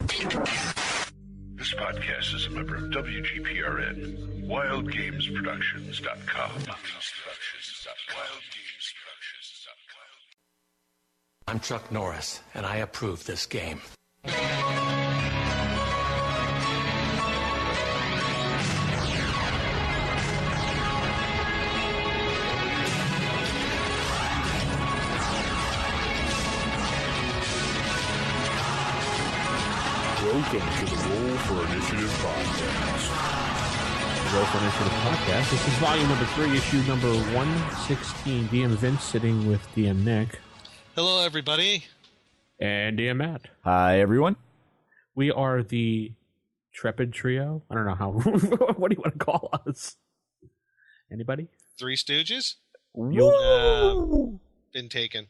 This podcast is a member of WGPRN, WildGamesProductions.com. I'm Chuck Norris, and I approve this game. Welcome to the Roll for Initiative podcast. Roll for Initiative podcast. This is volume number 3, issue number 116. DM Vince sitting with DM Nick. Hello, everybody. And DM Matt. Hi, everyone. We are the Trepid Trio. I don't know how. What do you want to call us? Anybody? Three Stooges? Been taken.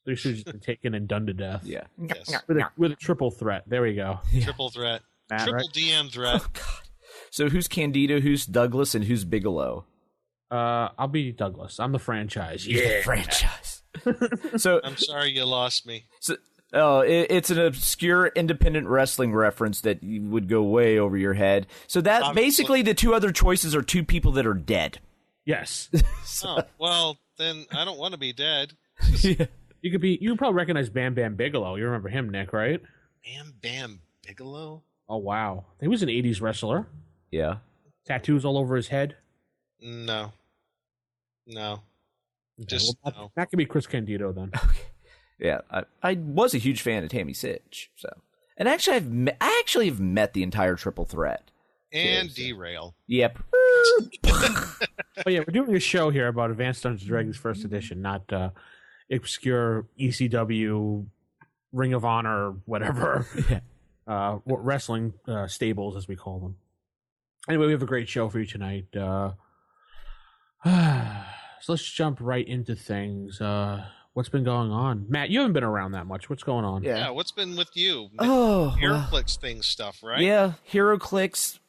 Three Stooges been taken and done to death. Yeah. Yes. With a triple threat. There we go. Triple threat. Matt, Triple right? DM threat. Oh, God. So who's Candido, who's Douglas, and who's Bigelow? I'll be Douglas. I'm the franchise. Yeah. Franchise. So I'm sorry you lost me. it's an obscure independent wrestling reference that would go way over your head. So that basically the two other choices are two people that are dead. Yes. Oh, well, then I don't want to be dead. Yeah. You probably recognize Bam Bam Bigelow. You remember him, Nick, right? Bam Bam Bigelow? Oh, wow. He was an 80s wrestler. Yeah. Tattoos all over his head. No. Okay, Just well, no. that could be Chris Candido then. Okay. Yeah. I was a huge fan of Tammy Sitch. So, and actually, I actually have met the entire Triple Threat. And Derail. Yep. Oh yeah, we're doing a show here about Advanced Dungeons and Dragons First Edition, not obscure ECW, Ring of Honor, whatever, wrestling stables as we call them. Anyway, we have a great show for you tonight. So let's jump right into things. What's been going on, Matt? You haven't been around that much. What's going on? Yeah, what's been with you? HeroClix thing stuff, right? Yeah, HeroClix.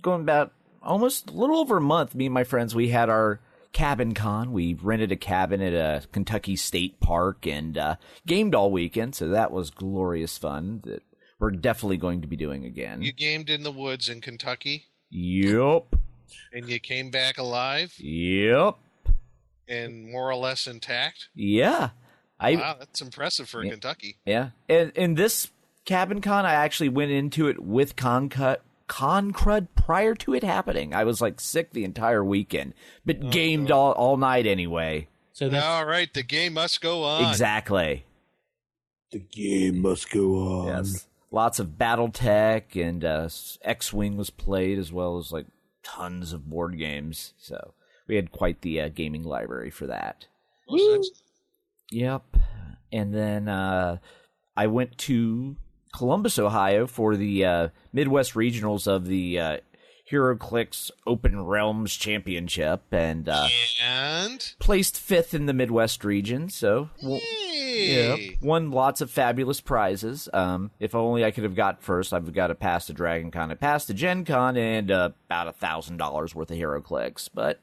Going about almost a little over a month, me and my friends, we had our cabin con. We rented a cabin at a Kentucky State Park and gamed all weekend, so that was glorious fun that we're definitely going to be doing again. You gamed in the woods in Kentucky? Yep. And you came back alive? Yep. And more or less intact? Yeah. Wow, that's impressive for Kentucky. Yeah. And in this cabin con, I actually went into it with con crud prior to it happening. I was like sick the entire weekend, but gamed all night anyway. So that's all right, the game must go on. Exactly. the game must go on. Yes. Lots of BattleTech and X-Wing was played, as well as like tons of board games. So we had quite the gaming library for that. Yep. And then I went to Columbus, Ohio for the Midwest Regionals of the HeroClix Open Realms Championship and placed 5th in the Midwest region. So won lots of fabulous prizes. If only I could have got first, I've got to pass the Dragon Con. I passed the Gen Con and about $1,000 worth of HeroClix. But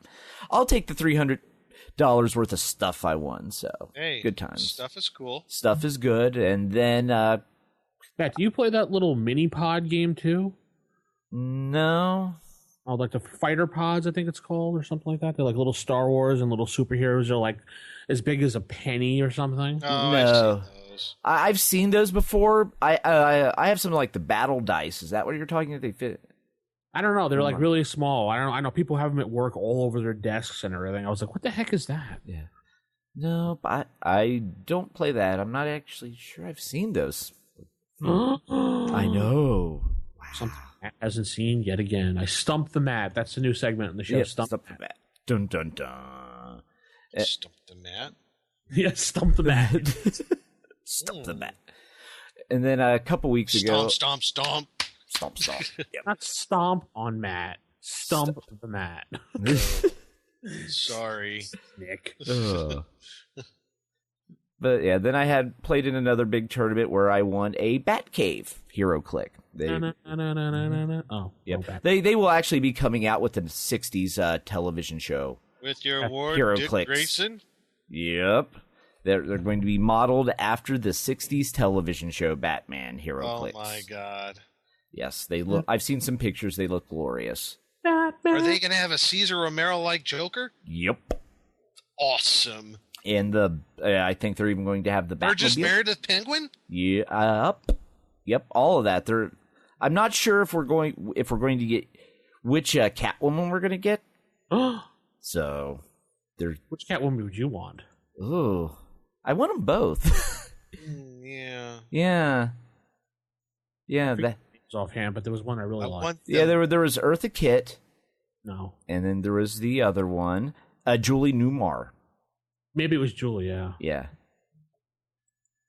I'll take the $300 worth of stuff I won. So good times. Stuff is cool. Stuff is good. And then Matt, do you play that little mini pod game too? No. Oh, like the fighter pods, I think it's called, or something like that. They're like little Star Wars and little superheroes. They're like as big as a penny or something. Oh, No. I've seen those. I've seen those before. I have some like the battle dice. Is that what you're talking about? They fit. I don't know. They're like really small. I know people have them at work all over their desks and everything. I was like, what the heck is that? Yeah. No, but I don't play that. I'm not actually sure I've seen those. I know. Something Matt hasn't seen yet again. I stumped the Matt. That's the new segment in the show. Yeah, Stump the the Mat. Dun dun dun. Stump the mat. Yeah, stump the Matt. Stump the Mat. And then a couple weeks ago, Stomp. stomp. Not stomp on Matt. Stump the Matt. Sorry. Nick. But yeah, then I had played in another big tournament where I won a Batcave HeroClix. Oh, Yep. okay. They will actually be coming out with the 60s television show. With your award, HeroClix. Dick Grayson? Yep. They're going to be modeled after the 60s television show Batman HeroClix. Oh my god. Yes, they look. I've seen some pictures. They look glorious. Are they going to have a Caesar Romero-like Joker? Yep. Awesome. And I think they're even going to have the Batmobile. Burgess Meredith Penguin? Yep, all of that. I'm not sure if we're going to get which Catwoman we're going to get. So, which Catwoman would you want? Ooh, I want them both. Yeah. That Offhand, but there was one I really liked. There was Eartha Kitt. No, and then there was the other one, Julie Newmar. Maybe it was Julie. Yeah.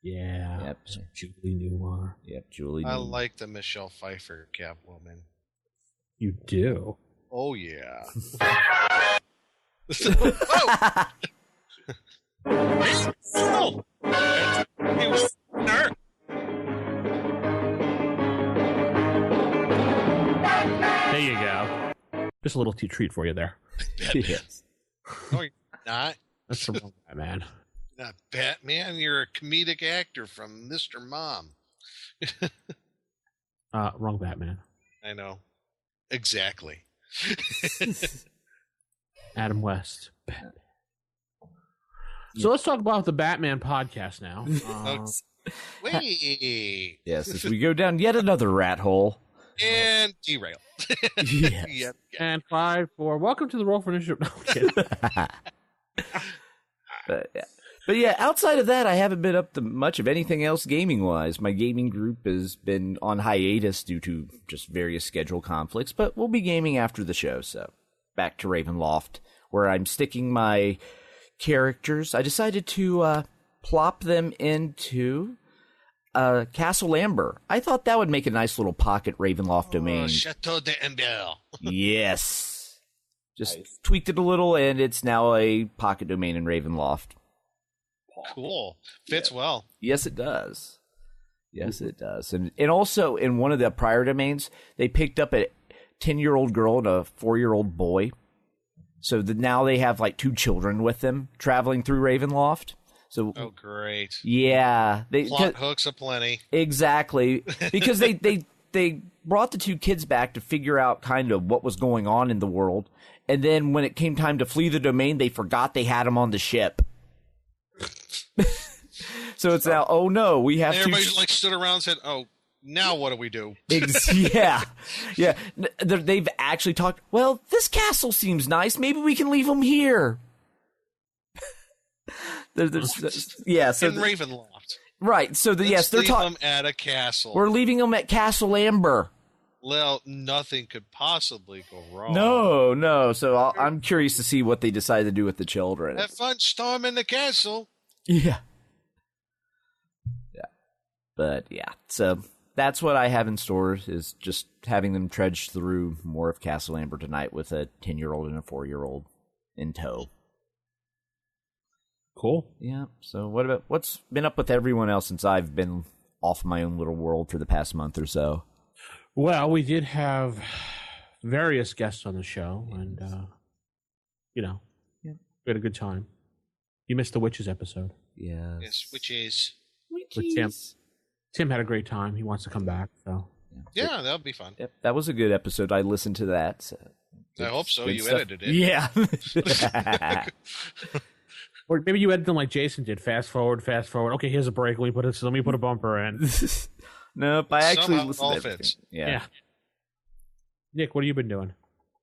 Yep. Julie Newmar. Yep, Julie. I like the Michelle Pfeiffer Catwoman. You do? Oh yeah. There you go. Just a little treat for you there. Yes. No, you're not. That's the wrong Batman. Not Batman. You're a comedic actor from Mr. Mom. Wrong Batman. I know. Exactly. Adam West. Batman. So let's talk about the Batman podcast now. Wait. Yes, as we go down yet another rat hole. And derail. Yes. Yep. And 5, 4. Welcome to the Roll for Initiative. No, I'm kidding. But yeah, outside of that, I haven't been up to much of anything else gaming-wise. My gaming group has been on hiatus due to just various schedule conflicts, but we'll be gaming after the show, so back to Ravenloft, where I'm sticking my characters. I decided to plop them into Castle Amber. I thought that would make a nice little pocket Ravenloft domain. Chateau d'Amber. Yes. Just tweaked it a little, and it's now a pocket domain in Ravenloft. Cool. Fits well. Yes, it does. Yes, it does. And also, in one of the prior domains, they picked up a 10-year-old girl and a 4-year-old boy. So now they have like 2 children with them traveling through Ravenloft. So, oh, great. Yeah. Plot hooks aplenty. Exactly. Because they brought the 2 kids back to figure out kind of what was going on in the world. And then when it came time to flee the domain, they forgot they had them on the ship. So it's now, oh no, we have to. Everybody like stood around and said, oh, now what do we do? Yeah. They've actually talked, well, this castle seems nice. Maybe we can leave them here. So in Ravenloft. Right. So they're talking them at a castle. We're leaving them at Castle Amber. Well, nothing could possibly go wrong. No. So I'm curious to see what they decide to do with the children. Have fun storming the castle. Yeah. But yeah, so that's what I have in store, is just having them trudge through more of Castle Amber tonight with a 10-year-old and a 4-year-old in tow. Cool. Yeah. So what's been up with everyone else since I've been off my own little world for the past month or so? Well, we did have various guests on the show, and we had a good time. You missed the Witches episode. Yes, Witches. With Tim. Tim had a great time. He wants to come back. So yeah, that'll be fun. Yep, that was a good episode. I listened to that. So I hope so. You stuff. Edited it. Yeah. Or maybe you edited them like Jason did. Fast forward. Okay, here's a break. Let me put a bumper in. Nope, I actually Somehow listened all to everything. fits. Yeah. Nick, what have you been doing?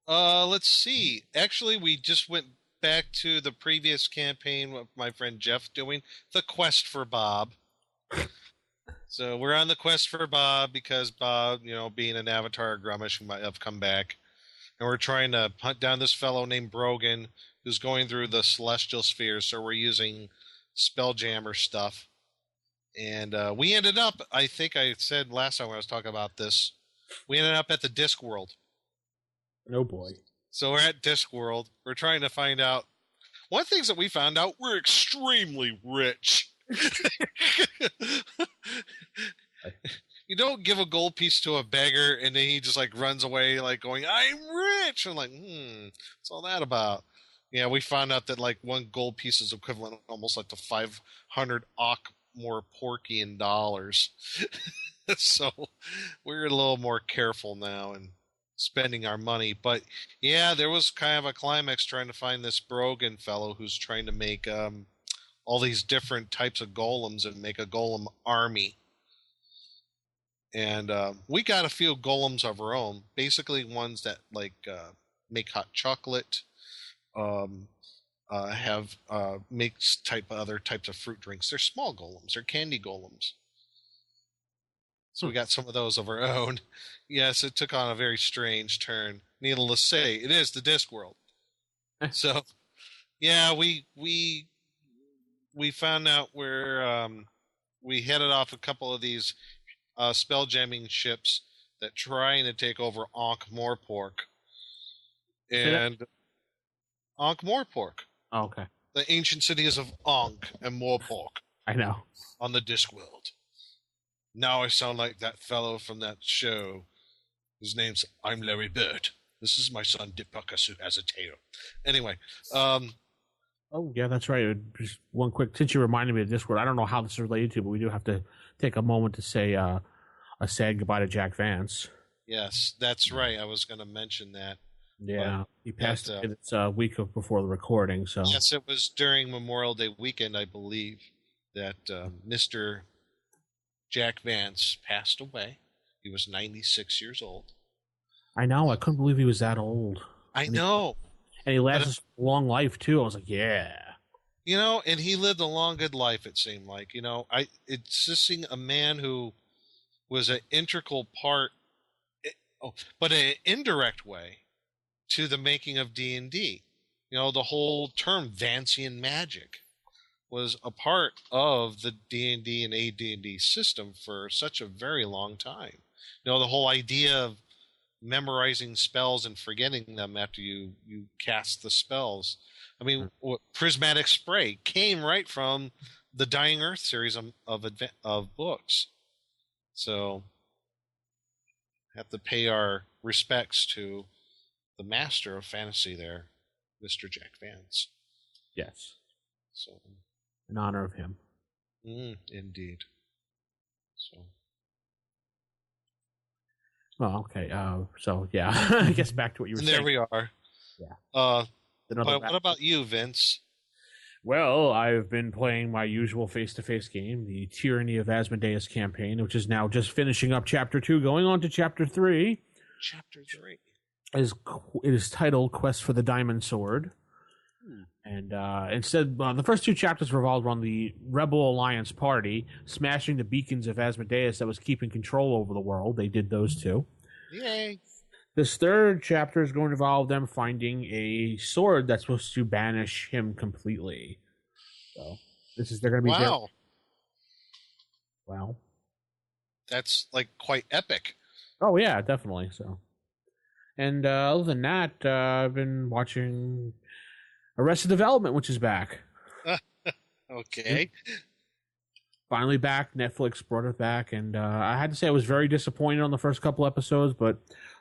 Let's see. Actually, we just went back to the previous campaign with my friend Jeff doing the quest for Bob. So we're on the quest for Bob because Bob, being an Avatar Grummish, might have come back. And we're trying to hunt down this fellow named Brogan who's going through the celestial spheres. So we're using Spelljammer stuff. And we ended up, I think I said last time when I was talking about this, we ended up at the Discworld. Oh boy. So we're at Discworld. We're trying to find out. One of the things that we found out, we're extremely rich. You don't give a gold piece to a beggar and then he just like runs away like going, I'm rich. I'm like, what's all that about? Yeah, we found out that like one gold piece is equivalent almost like to 500 more Porkian dollars. So we're a little more careful now in spending our money. But yeah, there was kind of a climax trying to find this Brogan fellow who's trying to make all these different types of golems and make a golem army. And we got a few golems of our own, basically ones that like make hot chocolate, have makes other types of fruit drinks. They're small golems. They're candy golems. So we got some of those of our own. Yes, it took on a very strange turn. Needless to say, it is the Discworld. So, yeah, we found out where we headed off a couple of these spell jamming ships that trying to take over Ankh-Morpork. And Ankh-Morpork. Oh, okay. The ancient cities of Ankh and Morpork. I know. On the Discworld. Now I sound like that fellow from that show. His name's I'm Larry Bird. This is my son Dipuckus who has a tail. Anyway, oh yeah, that's right. Just one quick, since you reminded me of Discord, I don't know how this is related to, but we do have to take a moment to say a sad goodbye to Jack Vance. Yes, that's right. I was going to mention that. Yeah, he passed it's a week before the recording. So yes, it was during Memorial Day weekend, I believe, that Mr. Jack Vance passed away. He was 96 years old. I know. I couldn't believe he was that old. I know. And he lasted a long life, too. I was like, yeah. You know, and he lived a long, good life, it seemed like. You know, it's just seeing a man who was an integral part, but in an indirect way, to the making of D&D. You know, the whole term Vancian magic was a part of the D&D and AD&D system for such a very long time. You know, the whole idea of memorizing spells and forgetting them after you cast the spells. I mean, Prismatic Spray came right from the Dying Earth series of books. So, have to pay our respects to the master of fantasy there, Mr. Jack Vance. Yes. So, in honor of him. Indeed. So. Well, okay. So, yeah. I guess back to what you were saying. There we are. Yeah. But what about you, Vince? Well, I've been playing my usual face-to-face game, the Tyranny of Asmodeus campaign, which is now just finishing up Chapter 2, going on to Chapter 3. Chapter 3. It is titled Quest for the Diamond Sword. And instead, the first two chapters revolved around the Rebel Alliance party smashing the beacons of Asmodeus that was keeping control over the world. They did those two. Yay! This third chapter is going to involve them finding a sword that's supposed to banish him completely. So they're going to be wow. Wow. That's like quite epic. Oh yeah, definitely. So, and other than that, I've been watching Arrested Development, which is back. Okay. Finally back. Netflix brought it back, and I had to say I was very disappointed on the first couple episodes, but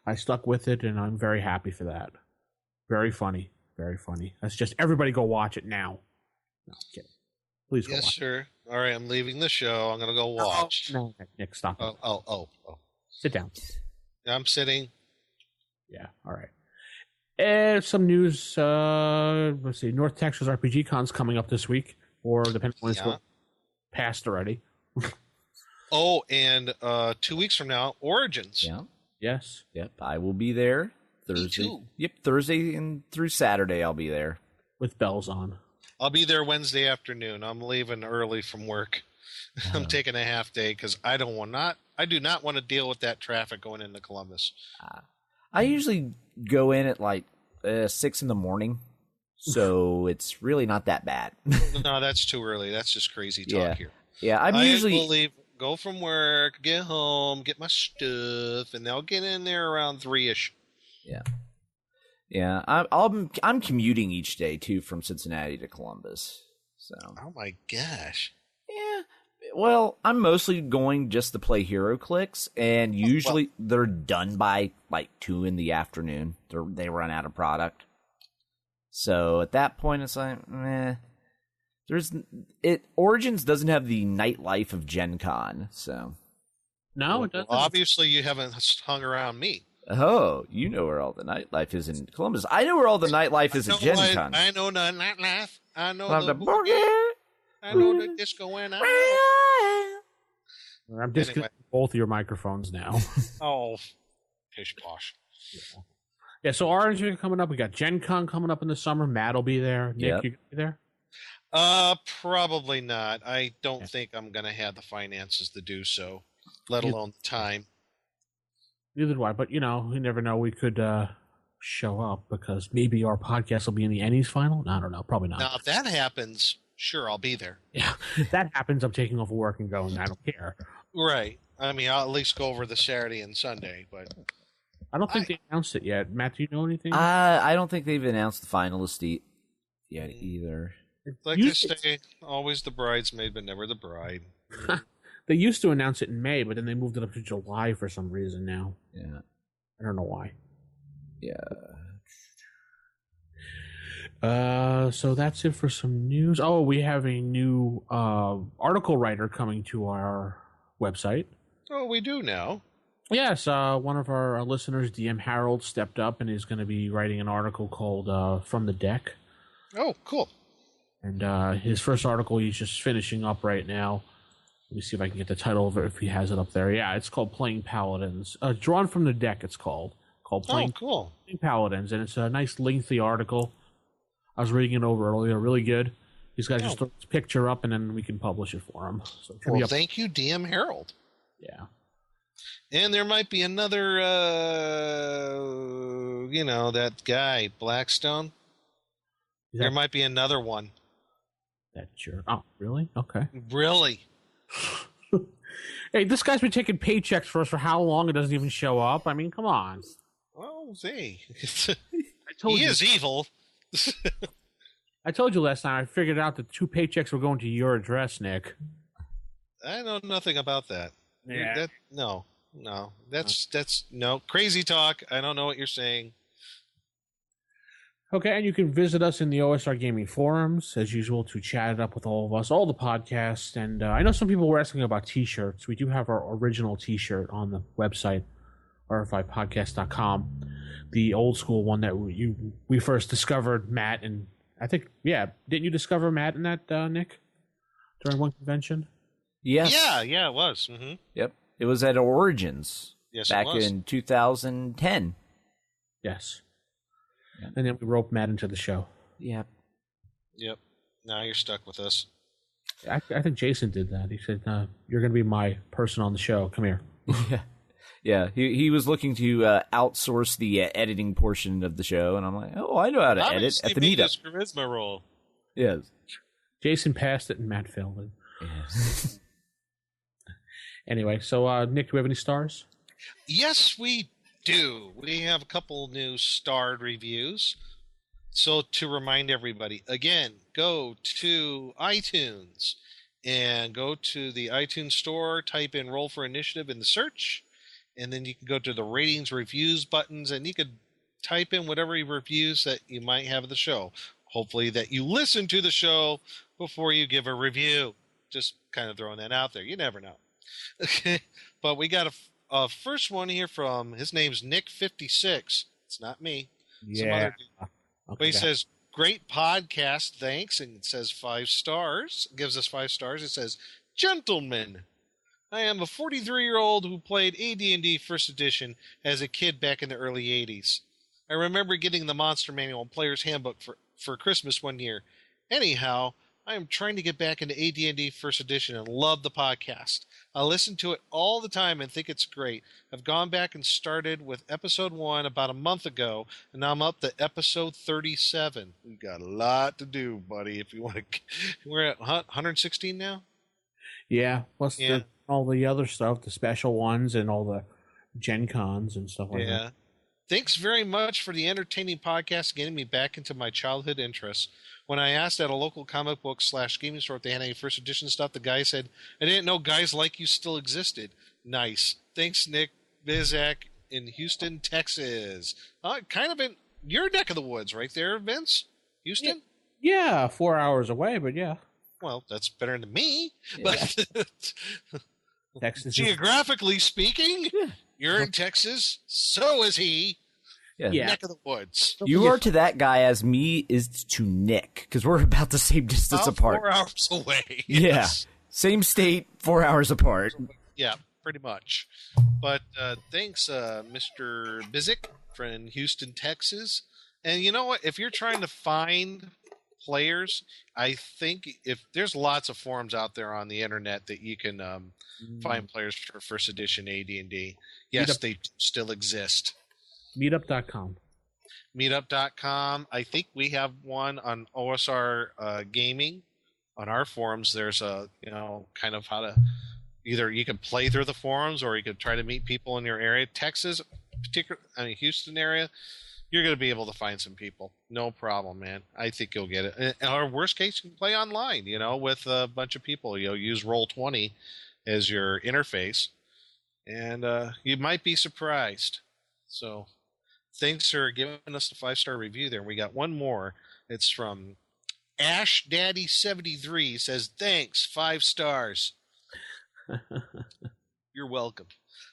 I stuck with it, and I'm very happy for that. Very funny. Very funny. That's just everybody go watch it now. No, I'm kidding. Please go watch. Yes, sir. All right, I'm leaving the show. I'm going to go watch. No, Nick, stop. Oh. Sit down. I'm sitting. Yeah, all right. And some news. Let's see. North Texas RPG Con's coming up this week, or depending on when it's passed already. Oh, and 2 weeks from now, Origins. Yeah. Yes. Yep. I will be there Thursday. Me too. Yep. Thursday and through Saturday, I'll be there With bells on. I'll be there Wednesday afternoon. I'm leaving early from work. I'm taking a half day because I do not want to deal with that traffic going into Columbus. I usually go in at like 6 a.m, so it's really not that bad. No, that's too early. That's just crazy talk here. Yeah, I will leave, go from work, get home, get my stuff, and I'll get in there around 3-ish. Yeah. Yeah, I'm commuting each day too from Cincinnati to Columbus. So. Oh my gosh. Yeah. Well, I'm mostly going just to play HeroClix, and usually they're done by like 2 in the afternoon. They run out of product. So at that point, it's like, meh. Origins doesn't have the nightlife of Gen Con, so. No, it doesn't. Obviously, you haven't hung around me. Oh, you know where all the nightlife is in Columbus. I know where all the nightlife is at Gen Con. I know the nightlife. I know the the boogie. I know the disco and I'm disconnecting both of your microphones now. Oh, pish posh. Yeah, so Orange are coming up. We got Gen Con coming up in the summer. Matt will be there. Nick, Yep. you gonna be there? Probably not. I don't think I'm going to have the finances to do so, let alone the time. Neither do I, but, you never know. We could show up because maybe our podcast will be in the Ennies final. No, I don't know. Probably not. Now, if that happens, sure, I'll be there. Yeah, if that happens, I'm taking off work and going. I don't care. Right. I mean, I'll at least go over the Saturday and Sunday, but I don't think they announced it yet. Matt, do you know anything? I don't think they've announced the finalist yet either. like they say, always the bridesmaid, but never the bride. They used to announce it in May, but then they moved it up to July for some reason now. Yeah. I don't know why. Yeah. So that's it for some news. Oh, we have a new article writer coming to our website. Oh, we do now. Yes, one of our listeners, DM Harold, stepped up and is going to be writing an article called From the Deck. Oh, cool. And his first article he's just finishing up right now. Let me see if I can get the title of it if he has it up there. Yeah, it's called Playing Paladins. Drawn from the Deck, it's called. Playing Paladins. And it's a nice lengthy article. I was reading it over earlier. Really good. These guys just throw his picture up and then we can publish it for him. So well, thank you, DM Harold. Yeah. And there might be another, that guy, Blackstone. There might be another one. That jerk. Oh, really? Okay. Really? Hey, this guy's been taking paychecks for us for how long? It doesn't even show up. I mean, come on. Well, see. He is evil. I told you last time I figured out that 2 paychecks were going to your address, Nick. I know nothing about that. Yeah. No. That's no crazy talk. I don't know what you're saying. Okay, and you can visit us in the OSR Gaming forums, as usual, to chat it up with all of us, all the podcasts. And I know some people were asking about T-shirts. We do have our original T-shirt on the website, rfipodcast.com. The old school one that we first discovered, Matt, and I think, didn't you discover Matt in that, Nick, during one convention? Yes. Yeah, it was. Mm-hmm. Yep. It was at Origins back it was. in 2010. Yes. And then we roped Matt into the show. Yep. Now you're stuck with us. I think Jason did that. He said, you're going to be my person on the show. Come here. Yeah. He was looking to outsource the editing portion of the show, and I'm like, oh, I know how to edit at the meetup. Charisma roll. Yes. Jason passed it, and Matt failed it. Yes. Anyway, so Nick, do we have any stars? Yes, we do. We have a couple new starred reviews. So to remind everybody, again, go to iTunes and go to the iTunes store, type in Roll for Initiative in the search, and then you can go to the ratings, reviews buttons, and you could type in whatever reviews that you might have of the show. Hopefully that you listen to the show before you give a review. Just kind of throwing that out there. You never know. Okay, but we got a first one here from, his name's Nick56. It's not me. Some other dude. Okay. But he says, great podcast, thanks, and it says 5 stars. It gives us 5 stars. It says, gentlemen, I am a 43-year-old who played AD&D First Edition as a kid back in the early 80s. I remember getting the Monster Manual and Player's Handbook for Christmas one year. Anyhow, I am trying to get back into AD&D First Edition and love the podcast. I listen to it all the time and think it's great. I've gone back and started with episode 1 about a month ago, and now I'm up to episode 37. We've got a lot to do, buddy. If you want to, we're at 116 now. Yeah, plus all the other stuff, the special ones, and all the Gen Cons and stuff like that. Thanks very much for the entertaining podcast, getting me back into my childhood interests. When I asked at a local comic book / gaming store if they had any first edition stuff, the guy said, I didn't know guys like you still existed. Nice. Thanks, Nick Bizak in Houston, Texas. Kind of in your neck of the woods right there, Vince. Houston? Yeah, 4 hours away, but yeah. Well, that's better than me. Yeah. But Texas. geographically speaking, you're in Texas. So is he. Yeah. Neck of the woods. You are to that guy as me is to Nick, because we're about the same distance apart. 4 hours away. Yeah. Yes. Same state, 4 hours apart. Yeah, pretty much. But thanks, Mr. Bizik from Houston, Texas. And you know what? If you're trying to find players, I think if there's lots of forums out there on the internet that you can find players for First Edition AD&D. Yes, they still exist. Meetup.com. Meetup.com. I think we have one on OSR Gaming. On our forums, there's a, kind of how to either you can play through the forums or you can try to meet people in your area. Texas, Houston area, you're going to be able to find some people. No problem, man. I think you'll get it. And our worst case, you can play online, with a bunch of people. Use Roll20 as your interface, and you might be surprised. So thanks for giving us the 5-star review there. We got one more. It's from Ash Daddy 73 says, thanks, 5 stars. You're welcome.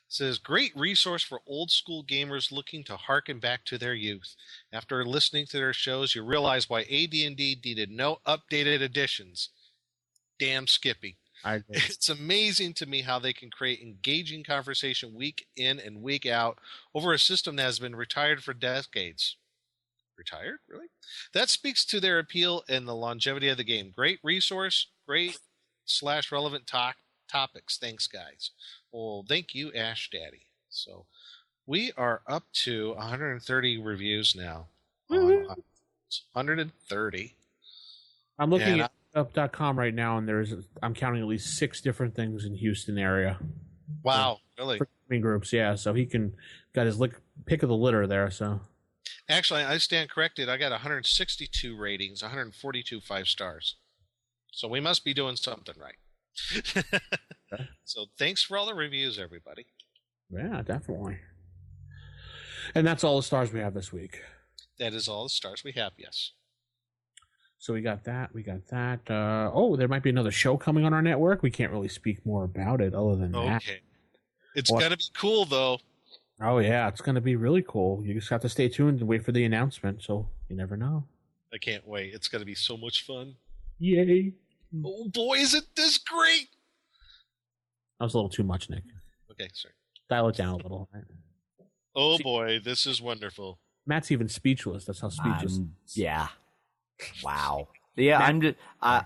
Says, great resource for old school gamers looking to harken back to their youth. After listening to their shows, you realize why AD&D needed no updated editions. Damn Skippy. It's amazing to me how they can create engaging conversation week in and week out over a system that has been retired for decades. Retired? Really? That speaks to their appeal and the longevity of the game. Great resource, great/relevant topics. Thanks, guys. Well, thank you, Ash Daddy. So we are up to 130 reviews now. 130. I'm looking at up.com right now, and I'm counting at least 6 different things in Houston area. Wow, really? Groups, yeah. So he got his pick of the litter there. So actually, I stand corrected. I got 162 ratings, 142 5 stars. So we must be doing something right. Okay. So thanks for all the reviews, everybody. Yeah, definitely. And that's all the stars we have this week. That is all the stars we have, yes. So we got that. There might be another show coming on our network. We can't really speak more about it other than that. Okay. It's going to be cool, though. Oh, yeah. It's going to be really cool. You just have to stay tuned and wait for the announcement, so you never know. I can't wait. It's going to be so much fun. Yay. Oh, boy, isn't this great? That was a little too much, Nick. Okay, sorry. Dial it down a little. Right? Oh, boy, this is wonderful. Matt's even speechless. That's how speechless. Yeah. Wow. Yeah, Matt, I'm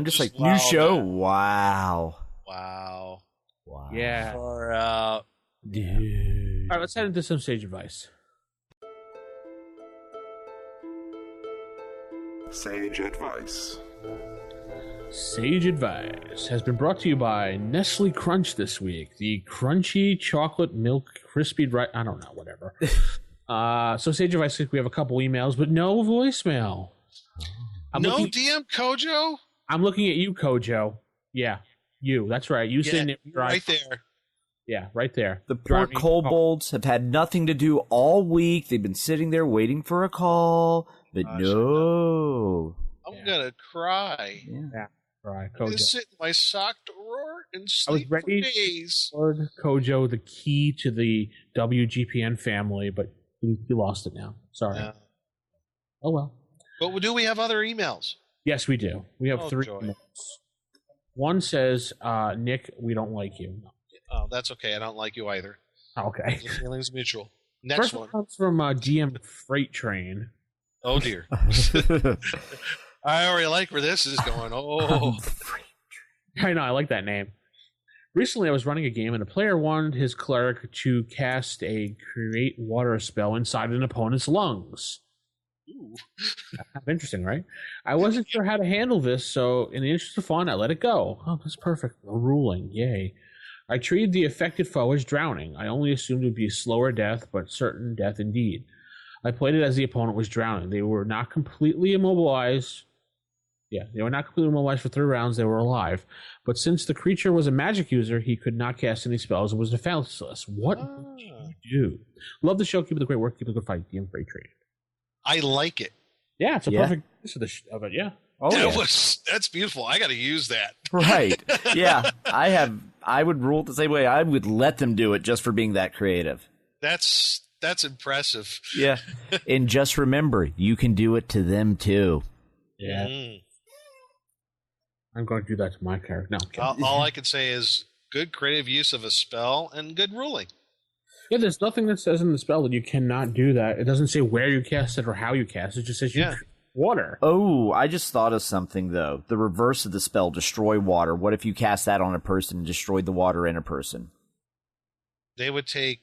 just like, wow, new show. man. Wow. Wow. Yeah. Far out. Dude. All right, let's head into some sage advice. Sage advice. Sage Advice has been brought to you by Nestle Crunch this week. The crunchy chocolate milk crispy I don't know, whatever. So Sage Advice, we have a couple emails, but no voicemail. DM Kojo? I'm looking at you, Kojo. Yeah, you. That's right. You sitting right there. Yeah, right there. The poor kobolds have had nothing to do all week. They've been sitting there waiting for a call, but no. I'm going to cry. Yeah. Right, I'm going to sit in my sock drawer and sleep for days. Lord Kojo, the key to the WGPN family, but you lost it now. Sorry. Yeah. Oh, well. But do we have other emails? Yes, we do. We have 3 emails. One says, Nick, we don't like you. Oh, that's okay. I don't like you either. Okay. The feeling's mutual. Next First one comes from GM Freight Train. Oh, dear. I already like where this is going. Oh. I know. I like that name. Recently, I was running a game, and a player wanted his cleric to cast a create water spell inside an opponent's lungs. Ooh. Interesting, right? I wasn't sure how to handle this, so in the interest of fun, I let it go. Oh, that's perfect. A ruling. Yay. I treated the affected foe as drowning. I only assumed it would be a slower death, but certain death indeed. I played it as the opponent was drowning. They were not completely immobilized. Yeah, they were not completely immobilized for 3 rounds. They were alive. But since the creature was a magic user, he could not cast any spells and was defenseless. What did you do? Love the show. Keep up the great work. Keep up the good fight. DM Freight Train. I like it. Yeah, it's a perfect use of it. Yeah. Oh, That's beautiful. I got to use that. Right. Yeah. I would rule it the same way. I would let them do it just for being that creative. That's impressive. Yeah. And just remember, you can do it to them too. Yeah. I'm going to do that to my character. No. All I can say is good creative use of a spell and good ruling. Yeah, there's nothing that says in the spell that you cannot do that. It doesn't say where you cast it or how you cast it. It just says you water. Oh, I just thought of something, though. The reverse of the spell, destroy water. What if you cast that on a person and destroyed the water in a person? They would take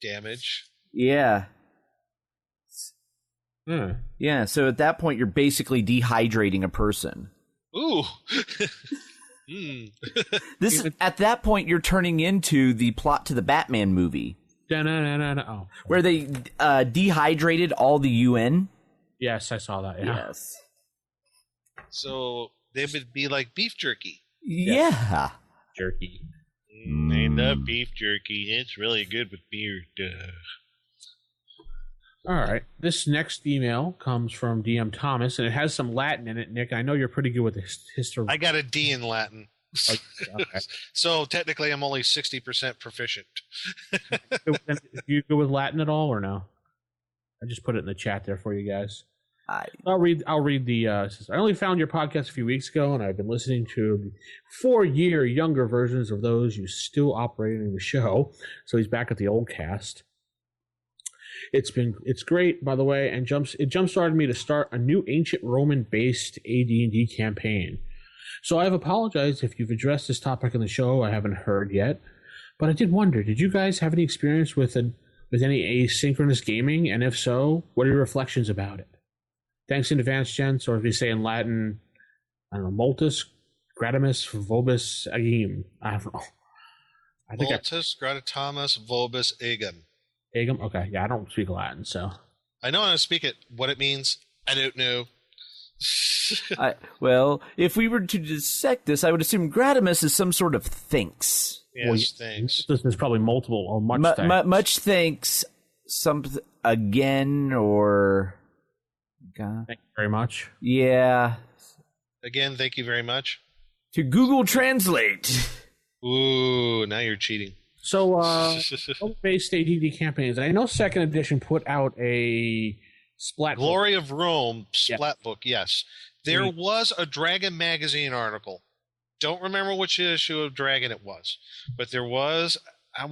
damage. Yeah. Yeah, so at that point, you're basically dehydrating a person. Ooh. At that point, you're turning into the plot to the Batman movie. Where they dehydrated all the UN. Yes, I saw that. Yeah. Yes. So they would be like beef jerky. Yeah. Jerky. I love beef jerky. It's really good with beer. All right. This next email comes from DM Thomas, and it has some Latin in it, Nick. I know you're pretty good with history. I got a D in Latin. Okay. So technically I'm only 60% proficient. Do you go with Latin at all or no? I just put it in the chat there for you guys. I'll read the I only found your podcast a few weeks ago, and I've been listening to the 4-year younger versions of those you still operating the show. So he's back at the old cast. It's great, by the way, and it jump started me to start a new ancient Roman based AD&D campaign. So I've apologized if you've addressed this topic in the show I haven't heard yet, but I did wonder, did you guys have any experience with any asynchronous gaming, and if so, what are your reflections about it? Thanks in advance, gents, or if you say in Latin, I don't know, Multus, Gratimus, Vobis, Agim. I don't know. Multus, Gratitamus, Vobis, Agam. Agam? Okay, yeah, I don't speak Latin, so. I know how to speak it. What it means, I don't know. Well, if we were to dissect this, I would assume Gratimus is some sort of thanks. Yes, thanks. There's probably multiple or much thanks. Much thanks. Something again or God. Thank you very much. Yeah. Again, thank you very much. To Google Translate. Ooh, now you're cheating. So, based AD&D campaigns. I know 2nd edition put out a splat Glory book. of Rome splat book. Yes, there was a Dragon magazine article. Don't remember which issue of Dragon it was, but there was. I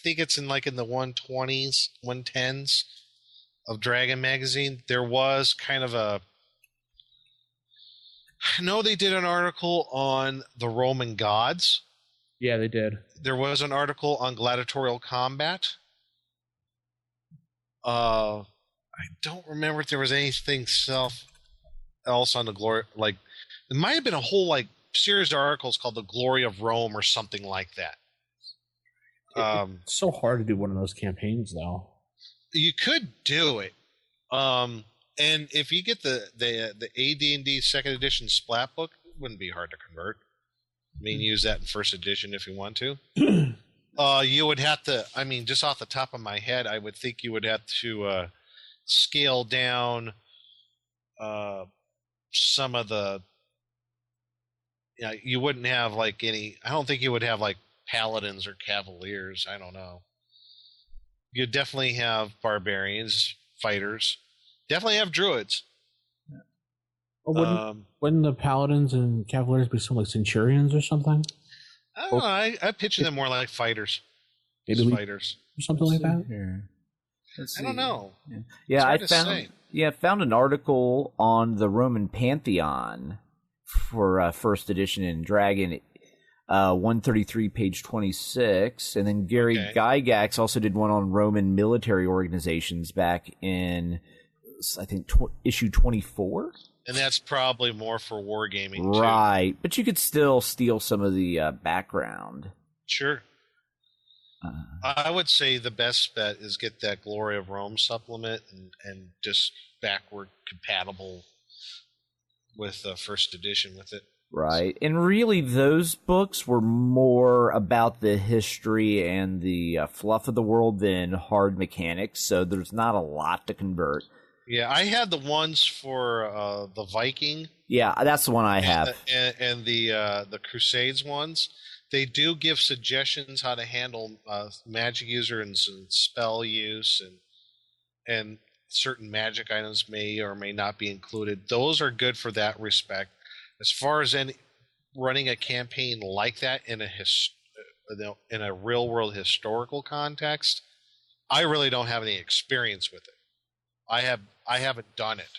think it's in the 120s, 110s of Dragon magazine. There was kind of a. I know they did an article on the Roman gods. Yeah, they did. There was an article on gladiatorial combat. I don't remember if there was anything else on the glory. Like, there might have been a whole series of articles called "The Glory of Rome" or something like that. It's so hard to do one of those campaigns, though. You could do it, and if you get the AD&D 2nd edition splat book, it wouldn't be hard to convert. I mean, use that in 1st edition if you want to. You would have to. I mean, just off the top of my head, I would think you would have to scale down some of the. You wouldn't have any. I don't think you would have paladins or cavaliers. I don't know. You'd definitely have barbarians, fighters. Definitely have druids. Wouldn't the paladins and cavaliers be some centurions or something? I don't know. I picture them more like fighters. Maybe fighters. Or something like that? I don't know. Yeah, I found an article on the Roman Pantheon for 1st edition in Dragon, 133, page 26. And then Gary Gygax also did one on Roman military organizations back in, I think, issue 24. And that's probably more for wargaming, too. Right. But you could still steal some of the background. Sure. I would say the best bet is get that Glory of Rome supplement and just backward compatible with 1st edition with it. Right. And really, those books were more about the history and the fluff of the world than hard mechanics, so there's not a lot to convert. Yeah, I had the ones for the Viking. Yeah, that's the one I have. And the Crusades ones. They do give suggestions how to handle magic user and some spell use, and certain magic items may or may not be included. Those are good for that respect. As far as running a campaign like that in a real world historical context, I really don't have any experience with it. I haven't done it.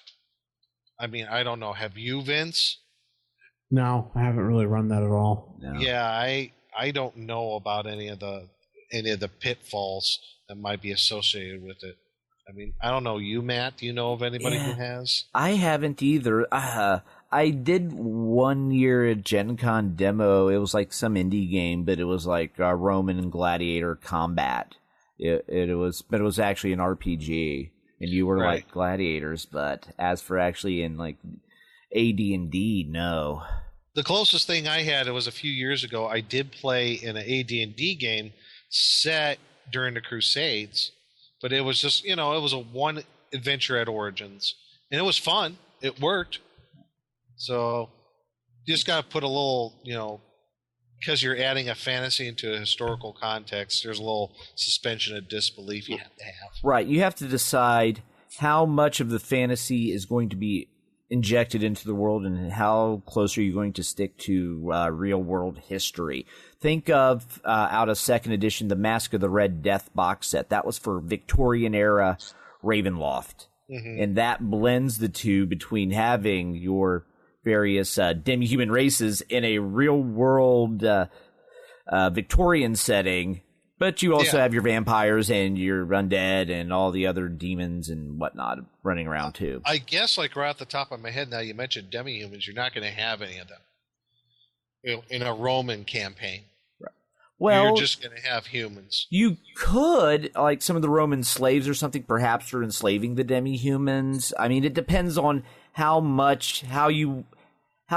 I mean, I don't know. Have you, Vince? No, I haven't really run that at all. No. Yeah, I don't know about any of the pitfalls that might be associated with it. I mean, I don't know. You, Matt, do you know of anybody who has? I haven't either. I did 1 year at Gen Con demo. It was like some indie game, but it was like Roman and Gladiator combat. It was actually an RPG, and you were like gladiators. But as for actually in like AD&D, no. The closest thing I had, it was a few years ago. I did play in an AD&D game set during the Crusades, but it was just, it was a one adventure at Origins, and it was fun. It worked. So you just got to put a little, because you're adding a fantasy into a historical context, there's a little suspension of disbelief you have to have. Right. You have to decide how much of the fantasy is going to be injected into the world and how close are you going to stick to real world history. Think of out of second edition, the Mask of the Red Death box set. That was for Victorian era Ravenloft. Mm-hmm. And that blends the two between having your various demi-human races in a real world Victorian setting, but you also have your vampires and your undead and all the other demons and whatnot running around too. I guess, like right off the top of my head, now you mentioned demi-humans, you're not going to have any of them in a Roman campaign. Right. Well, you're just going to have humans. You could, like some of the Roman slaves or something, perhaps are enslaving the demi-humans. I mean, it depends on how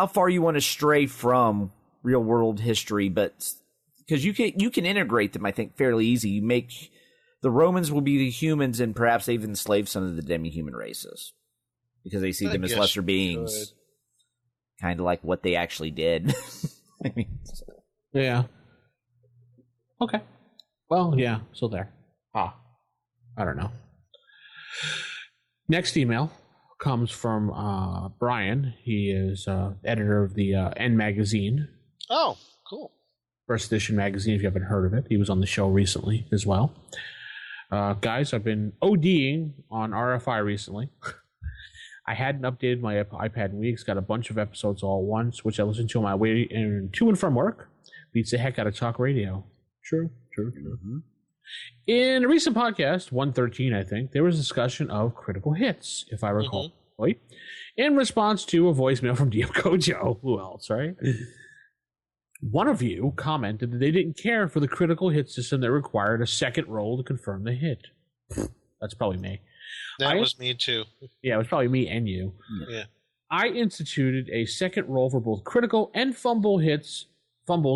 far you want to stray from real world history, but because you can integrate them, I think, fairly easy. You make the Romans will be the humans, and perhaps they've enslaved some of the demi-human races because they see them as lesser beings, kind of like what they actually did. I mean, yeah. Okay. Well, yeah. So there. I don't know. Next email comes from Brian. He is editor of the N magazine. Oh, cool. First edition magazine, if you haven't heard of it. He was on the show recently as well. Guys, I've been ODing on RFI recently. I hadn't updated my iPad in weeks. Got a bunch of episodes all at once, which I listened to on my way to and from work. Beats the heck out of talk radio. True. Mm-hmm. In a recent podcast, 113, I think, there was a discussion of critical hits, if I recall. Right? In response to a voicemail from DM Kojo. Who else, right? One of you commented that they didn't care for the critical hit system that required a second roll to confirm the hit. That's probably me. That was me too. Yeah, it was probably me and you. Yeah. I instituted a second roll for both critical and fumbles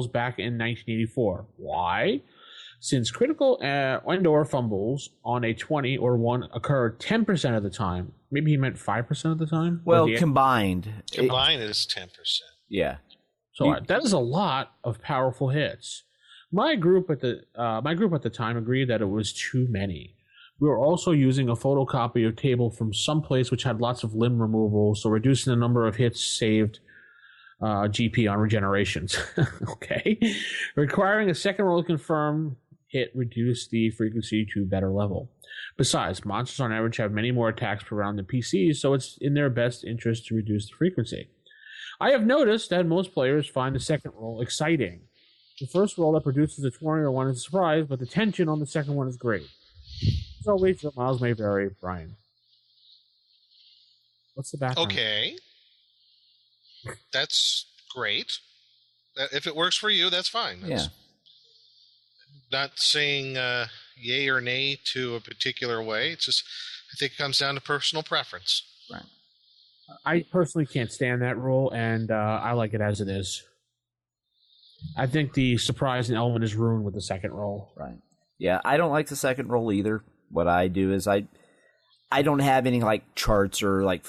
back in 1984. Why? Since critical and/or fumbles on a 20 or 1 occur 10% of the time. Maybe he meant 5% of the time? Well, combined. Combined is 10%. Yeah. So that is a lot of powerful hits. My group at the time agreed that it was too many. We were also using a photocopy of table from some place which had lots of limb removal, so reducing the number of hits saved GP on regenerations. Okay. Requiring a second roll to confirm hit reduced the frequency to a better level. Besides, monsters on average have many more attacks per round than PCs, so it's in their best interest to reduce the frequency. I have noticed that most players find the second roll exciting. The first roll that produces a 20 or 1 is a surprise, but the tension on the second one is great. As always, the miles may vary, Brian. What's the background? Okay. That's great. If it works for you, that's fine. That's not saying yay or nay to a particular way. It's just, I think it comes down to personal preference. Right. I personally can't stand that rule, and I like it as it is. I think the surprise element is ruined with the second roll. Right. Yeah, I don't like the second roll either. What I do is I I don't have any like charts or like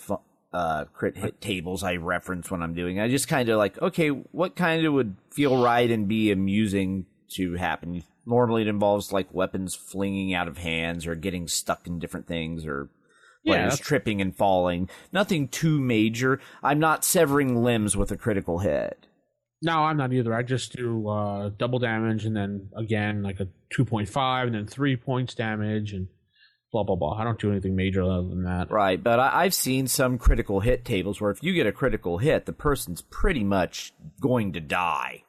crit hit tables I reference when I'm doing. I just kind of like, okay, what kind of would feel right and be amusing to happen? Normally it involves like weapons flinging out of hands or getting stuck in different things or players tripping and falling. Nothing too major. I'm not severing limbs with a critical hit. No, I'm not either. I just do double damage and then again like a 2.5 and then 3 points damage and blah, blah, blah. I don't do anything major other than that. Right, but I've seen some critical hit tables where if you get a critical hit, the person's pretty much going to die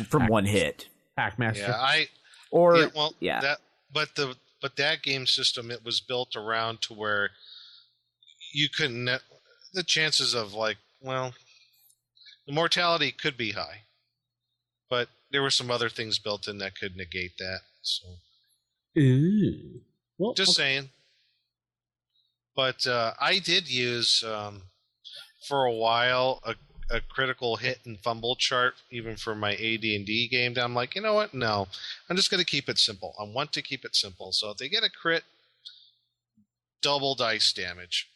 from one hit. Hackmaster. But that game system, it was built around to where you couldn't. The chances of the mortality could be high, but there were some other things built in that could negate that. So, Well, just saying. But I did use for a while a critical hit and fumble chart, even for my AD&D game. I'm like, you know what? No, I'm just going to keep it simple. I want to keep it simple. So if they get a crit, double dice damage.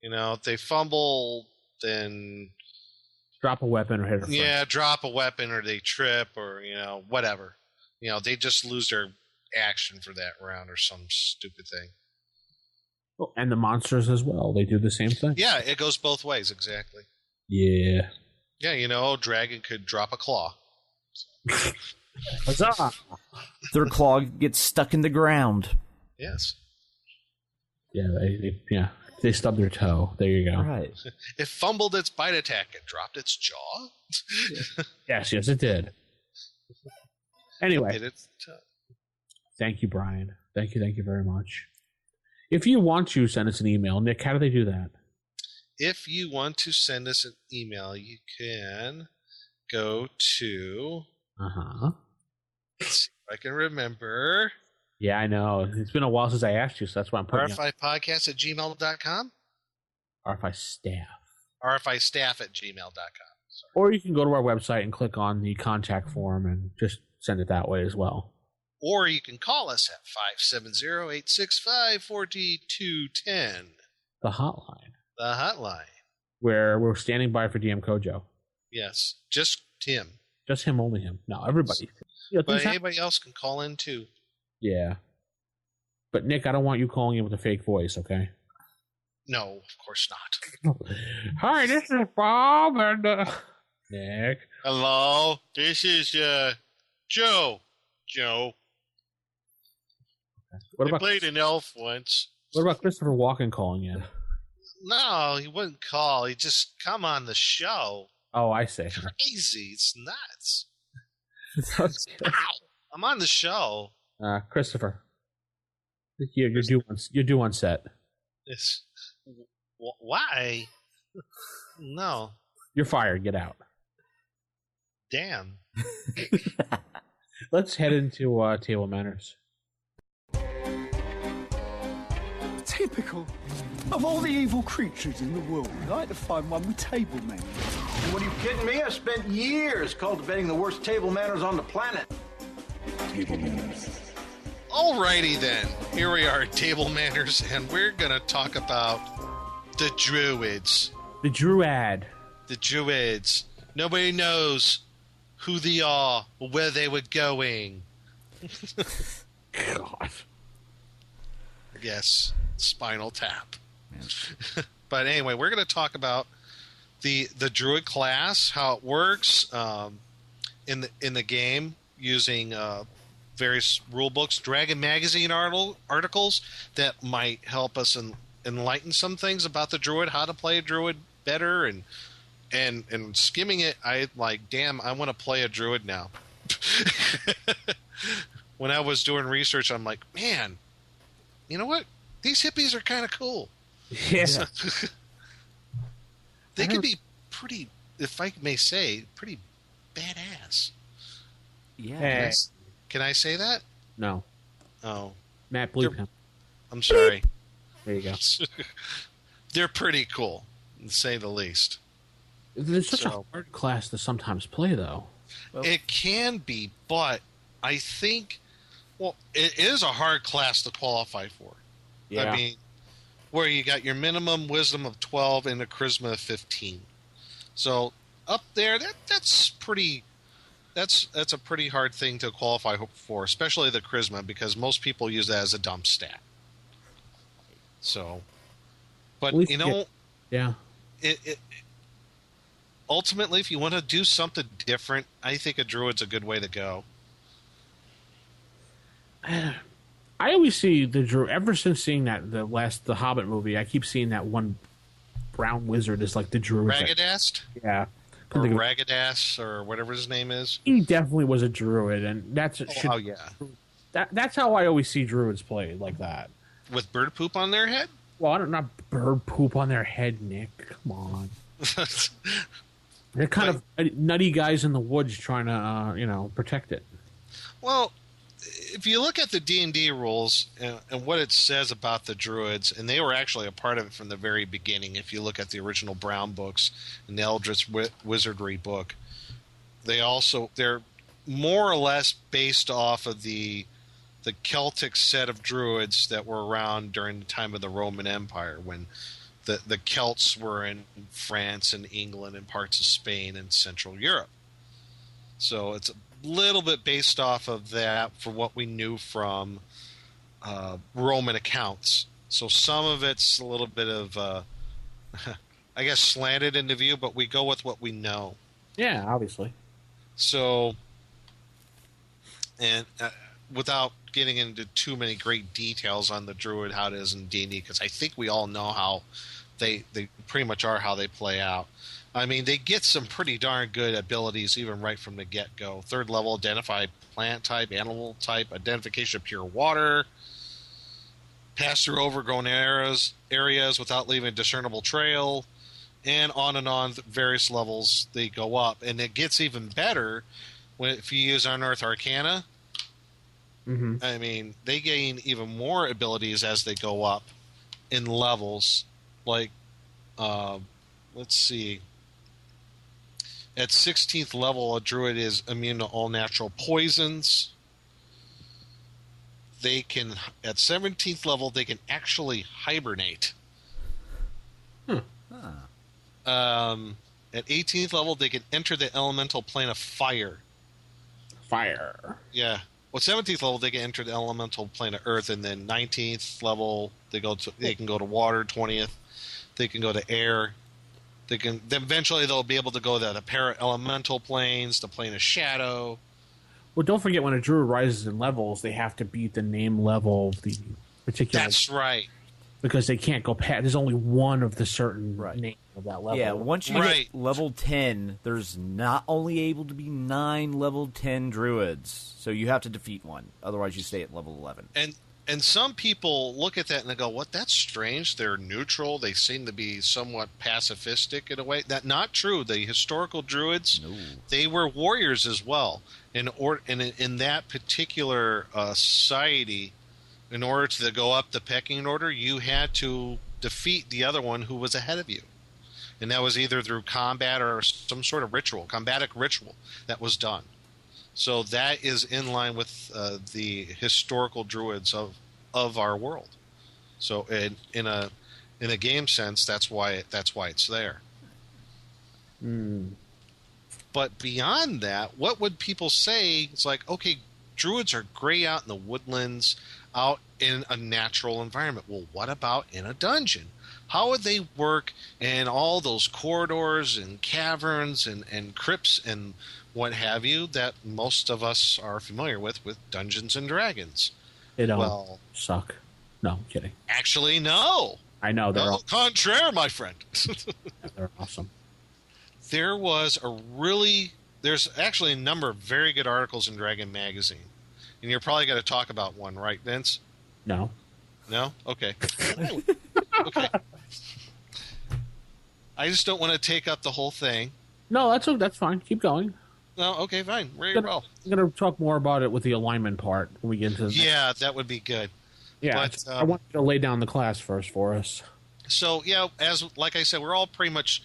If they fumble, then drop a weapon or hit a friend. Yeah, drop a weapon or they trip or whatever. They just lose their action for that round or some stupid thing. Oh, and the monsters as well. They do the same thing. Yeah, it goes both ways, exactly. Yeah. Yeah, dragon could drop a claw. Huzzah! Their claw gets stuck in the ground. Yes. Yeah, they stub their toe. There you go. Right. It fumbled its bite attack. It dropped its jaw. Yes, it did. Anyway. It its toe. Thank you, Brian. Thank you very much. If you want to send us an email, Nick, how do they do that? If you want to send us an email, you can go to... Let's see if I can remember. Yeah, I know. It's been a while since I asked you, so that's why I'm putting rfipodcast@gmail.com? RFI staff. rfistaff@gmail.com. Or you can go to our website and click on the contact form and just send it that way as well. Or you can call us at 570-865-4210. The hotline. The hotline. Where we're standing by for DM Kojo. Yes, just him. Just him, only him. No, everybody. But anybody else can call in too. Yeah. But Nick, I don't want you calling in with a fake voice, okay? No, of course not. Hi, this is Bob and Nick. Hello, this is Joe. What about, I played an elf once. What about Christopher Walken calling in? No, he wouldn't call. He'd just come on the show. Oh, I see. Crazy. It's nuts. I'm on the show. Christopher. You're due on set. Why? No. You're fired. Get out. Damn. Let's head into Table Manners. Typical. Of all the evil creatures in the world, I'd like to find one with table manners. What are you kidding me? I spent years cultivating the worst table manners on the planet. Table manners. Alrighty then. Here we are at Table Manners, and we're gonna talk about the Druids. The Druid. The Druids. Nobody knows who they are or where they were going. God. Yes. Spinal Tap. But anyway, we're going to talk about the Druid class, how it works in the game using various rule books, Dragon Magazine articles that might help us enlighten some things about the Druid, how to play a Druid better, and skimming it, I like, damn, I want to play a Druid now. When I was doing research, I'm like, man, you know what? These hippies are kind of cool. Yeah. They can be pretty, if I may say, pretty badass. Yeah. Can I say that? No. Oh. Matt, bleep him. I'm sorry. There you go. They're pretty cool, to say the least. There's such a hard class to sometimes play, though. Well, it can be, but I think, well, it is a hard class to qualify for. Yeah. I mean, where you got your minimum wisdom of 12 and a charisma of 15. So up there, that's a pretty hard thing to qualify for, especially the charisma, because most people use that as a dump stat. So, but yeah, it ultimately, if you want to do something different, I think a druid's a good way to go. I always see the druid. Ever since seeing the Hobbit movie, I keep seeing that one brown wizard is like the druid. Ragadast? Yeah. Or Ragadass, or whatever his name is. He definitely was a druid, and that's yeah. That's how I always see druids played, like that. With bird poop on their head? Well, I don't not bird poop on their head, Nick. Come on. They're kind of nutty guys in the woods trying to, protect it. Well, if you look at the D&D rules and what it says about the druids, and they were actually a part of it from the very beginning. If you look at the original Brown books and the Eldritch Wizardry book, they're more or less based off of the Celtic set of druids that were around during the time of the Roman Empire, when the Celts were in France and England and parts of Spain and Central Europe. So it's a little bit based off of that for what we knew from Roman accounts. So some of it's a little bit of, I guess, slanted into view, but we go with what we know. Yeah, obviously. So, and without getting into too many great details on the druid, how it is in D&D, because I think we all know how they pretty much are how they play out. I mean, they get some pretty darn good abilities even right from the get-go. 3rd level, identify plant type, animal type, identification of pure water, pass through overgrown areas without leaving a discernible trail, and on various levels they go up. And it gets even better if you use Unearth Arcana. Mm-hmm. I mean, they gain even more abilities as they go up in levels. Like, let's see. At 16th level, a druid is immune to all natural poisons. At 17th level, they can actually hibernate. At 18th level, they can enter the elemental plane of fire. Fire. Yeah. Well, 17th level, they can enter the elemental plane of earth, and then 19th level, they can go to water. 20th, they can go to air. Then eventually they'll be able to go to the para-elemental planes, the plane of shadow. Well, don't forget, when a druid rises in levels, they have to beat the name level of the particular. That's right. Because they can't go past. There's only one of the certain name of that level. Yeah, once you get level 10, there's not only able to be 9 level 10 druids, so you have to defeat one. Otherwise, you stay at level 11. And some people look at that and they go, "What? That's strange. They're neutral. They seem to be somewhat pacifistic in a way." That's not true. The historical druids, they were warriors as well. In that particular society, in order to go up the pecking order, you had to defeat the other one who was ahead of you. And that was either through combat or some sort of combatic ritual that was done. So that is in line with the historical druids of our world. So in a game sense, that's why it's there. But beyond that, what would people say? It's like, okay, druids are great out in the woodlands, out in a natural environment. Well, what about in a dungeon? How would they work in all those corridors and caverns and crypts and what have you that most of us are familiar with Dungeons and Dragons? They don't suck. No, I'm kidding. Actually, no. I know. They're all contraire, my friend. They're awesome. There's actually a number of very good articles in Dragon Magazine. And you're probably going to talk about one, right, Vince? No. No? Okay. Okay. I just don't want to take up the whole thing. No, that's fine. Keep going. No, okay, fine. Very well. I'm going to talk more about it with the alignment part when we get into the Yeah, that would be good. Yeah, but, I want you to lay down the class first for us. So, yeah, like I said, we're all pretty much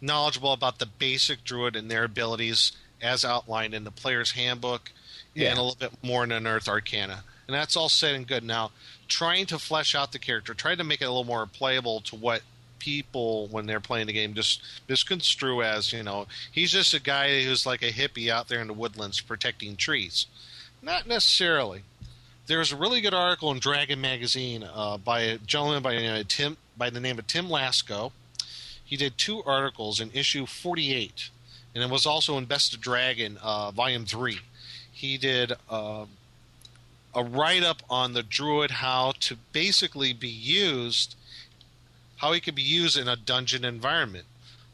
knowledgeable about the basic druid and their abilities as outlined in the player's handbook and a little bit more in Unearth Arcana. And that's all said and good. Now, trying to flesh out the character, trying to make it a little more playable to what people, when they're playing the game, just misconstrue as, he's just a guy who's like a hippie out there in the woodlands protecting trees. Not necessarily. There's a really good article in Dragon Magazine by a gentleman by the name of Tim Lasco. He did 2 articles in issue 48, and it was also in Best of Dragon, Volume 3. He did a write-up on the Druid, how to basically be used, how he could be used in a dungeon environment.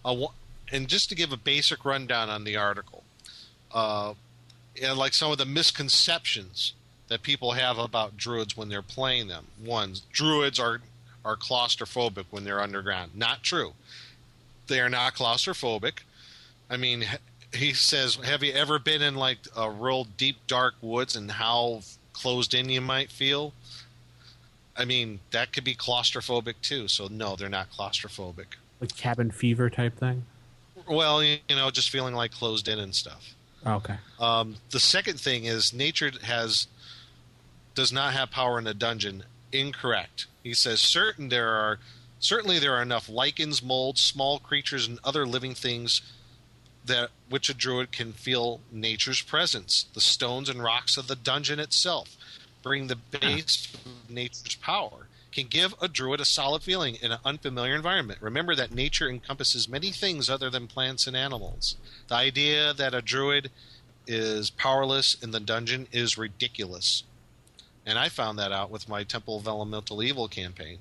And just to give a basic rundown on the article, like some of the misconceptions that people have about Druids when they're playing them. One, Druids are claustrophobic when they're underground. Not true. They are not claustrophobic. I mean, he says, have you ever been in like a real deep, dark woods and how closed in you might feel? I mean, that could be claustrophobic too. So no, they're not claustrophobic. Like cabin fever type thing? Well, just feeling like closed in and stuff. Okay. The second thing is nature does not have power in a dungeon. Incorrect. He says certainly there are enough lichens, molds, small creatures, and other living things that which a druid can feel nature's presence. The stones and rocks of the dungeon itself bring the base of nature's power, can give a druid a solid feeling in an unfamiliar environment. Remember that nature encompasses many things other than plants and animals. The idea that a druid is powerless in the dungeon is ridiculous. And I found that out with my Temple of Elemental Evil campaign.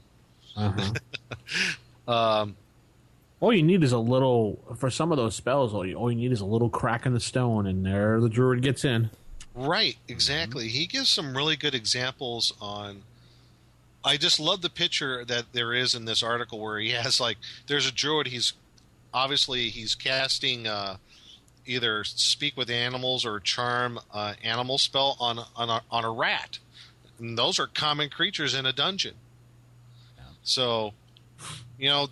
All you need is a little, for some of those spells, all you need is a little crack in the stone, and there the druid gets in. Right, exactly. He gives some really good examples on... I just love the picture that there is in this article where he has, like, there's a druid, he's casting either Speak with Animals or Charm Animal spell on a rat. And those are common creatures in a dungeon. Yeah. So...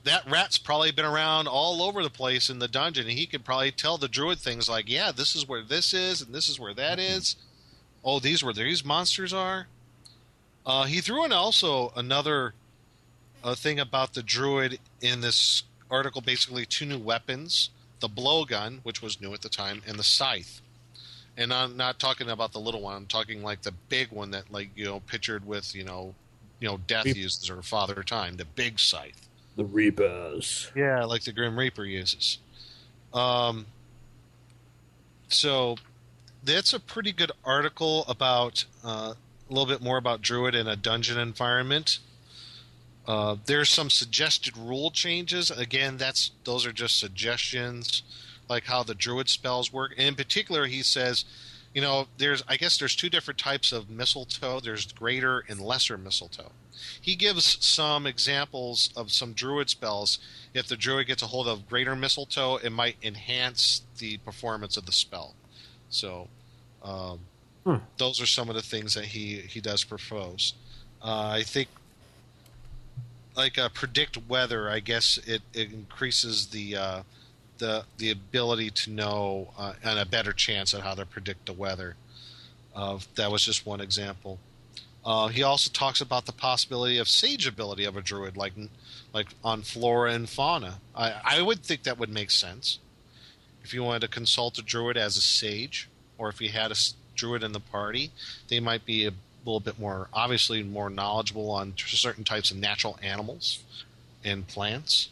that rat's probably been around all over the place in the dungeon, and he could probably tell the druid things like, yeah, this is where this is, and this is where that is. Oh, these where these monsters are. He threw in also another thing about the druid in this article, basically 2 new weapons, the blowgun, which was new at the time, and the scythe. And I'm not talking about the little one, I'm talking like the big one that, like, pictured with, Death uses, or Father Time, the big scythe. The Reapers. Yeah, like the Grim Reaper uses. So that's a pretty good article about a little bit more about Druid in a dungeon environment. There's some suggested rule changes. Again, those are just suggestions, like how the Druid spells work. And in particular, he says, there's 2 different types of mistletoe. There's greater and lesser mistletoe. He gives some examples of some druid spells. If the druid gets a hold of greater mistletoe, it might enhance the performance of the spell. So those are some of the things that he does propose. I think, like predict weather, I guess it increases the ability to know and a better chance at how to predict the weather. That was just one example. He also talks about the possibility of sage ability of a druid, like on flora and fauna. I would think that would make sense. If you wanted to consult a druid as a sage, or if you had a druid in the party, they might be a little bit more, obviously more knowledgeable on certain types of natural animals and plants.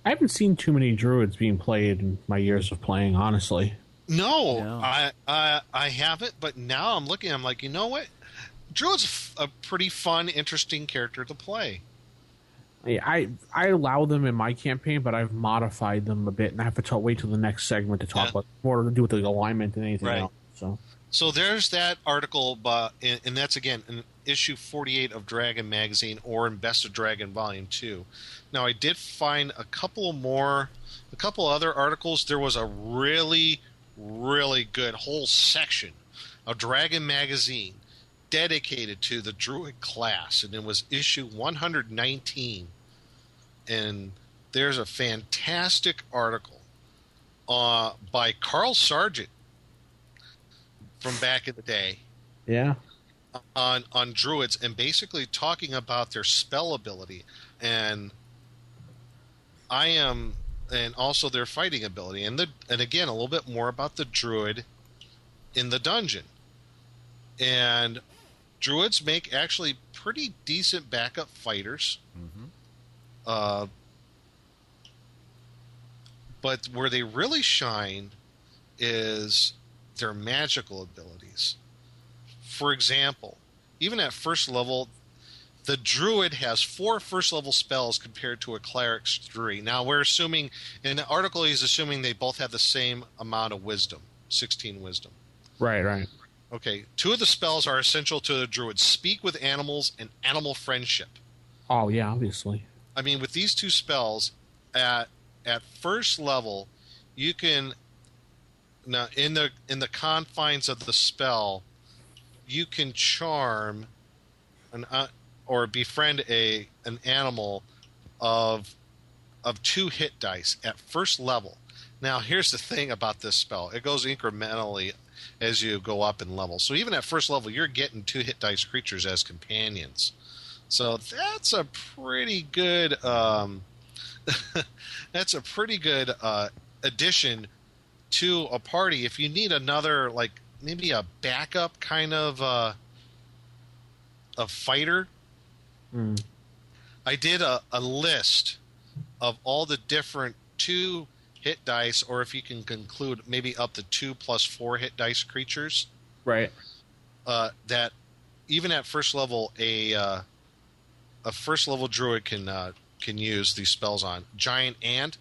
I haven't seen too many druids being played in my years of playing, honestly. No. I haven't, but now I'm looking, I'm like, you know what? Druid's a pretty fun, interesting character to play. I allow them in my campaign, but I've modified them a bit, and I have to wait till the next segment to talk about more to do with the alignment and anything else. So there's that article, and that's again in issue 48 of Dragon Magazine, or in Best of Dragon Volume 2. Now I did find a couple other articles. There was a really, really good whole section of Dragon Magazine dedicated to the Druid class, and it was issue 119. And there's a fantastic article by Carl Sargent from back in the day. Yeah. on druids and basically talking about their spell ability, and also their fighting ability, and again a little bit more about the druid in the dungeon. And druids make actually pretty decent backup fighters. But where they really shine is their magical abilities. For example, even at first level, the druid has 4 first level spells compared to a cleric's 3. Now we're assuming, in the article he's assuming they both have the same amount of wisdom, 16 wisdom. Right. Okay, 2 of the spells are essential to the druid: speak with animals and animal friendship. Oh yeah, obviously. I mean, with these 2 spells at first level, you can now in the confines of the spell, you can charm or befriend an animal of 2 hit dice at first level. Now, here's the thing about this spell: it goes incrementally as you go up in level. So even at first level, you're getting 2 hit dice creatures as companions. So that's a pretty good. That's a pretty good addition to a party. If you need another, like maybe a backup kind of a fighter, I did a list of all the different 2 hit dice, or if you can conclude maybe up to 2 plus 4 hit dice creatures. Right. That even at first level, a first level druid can use these spells on: giant ant,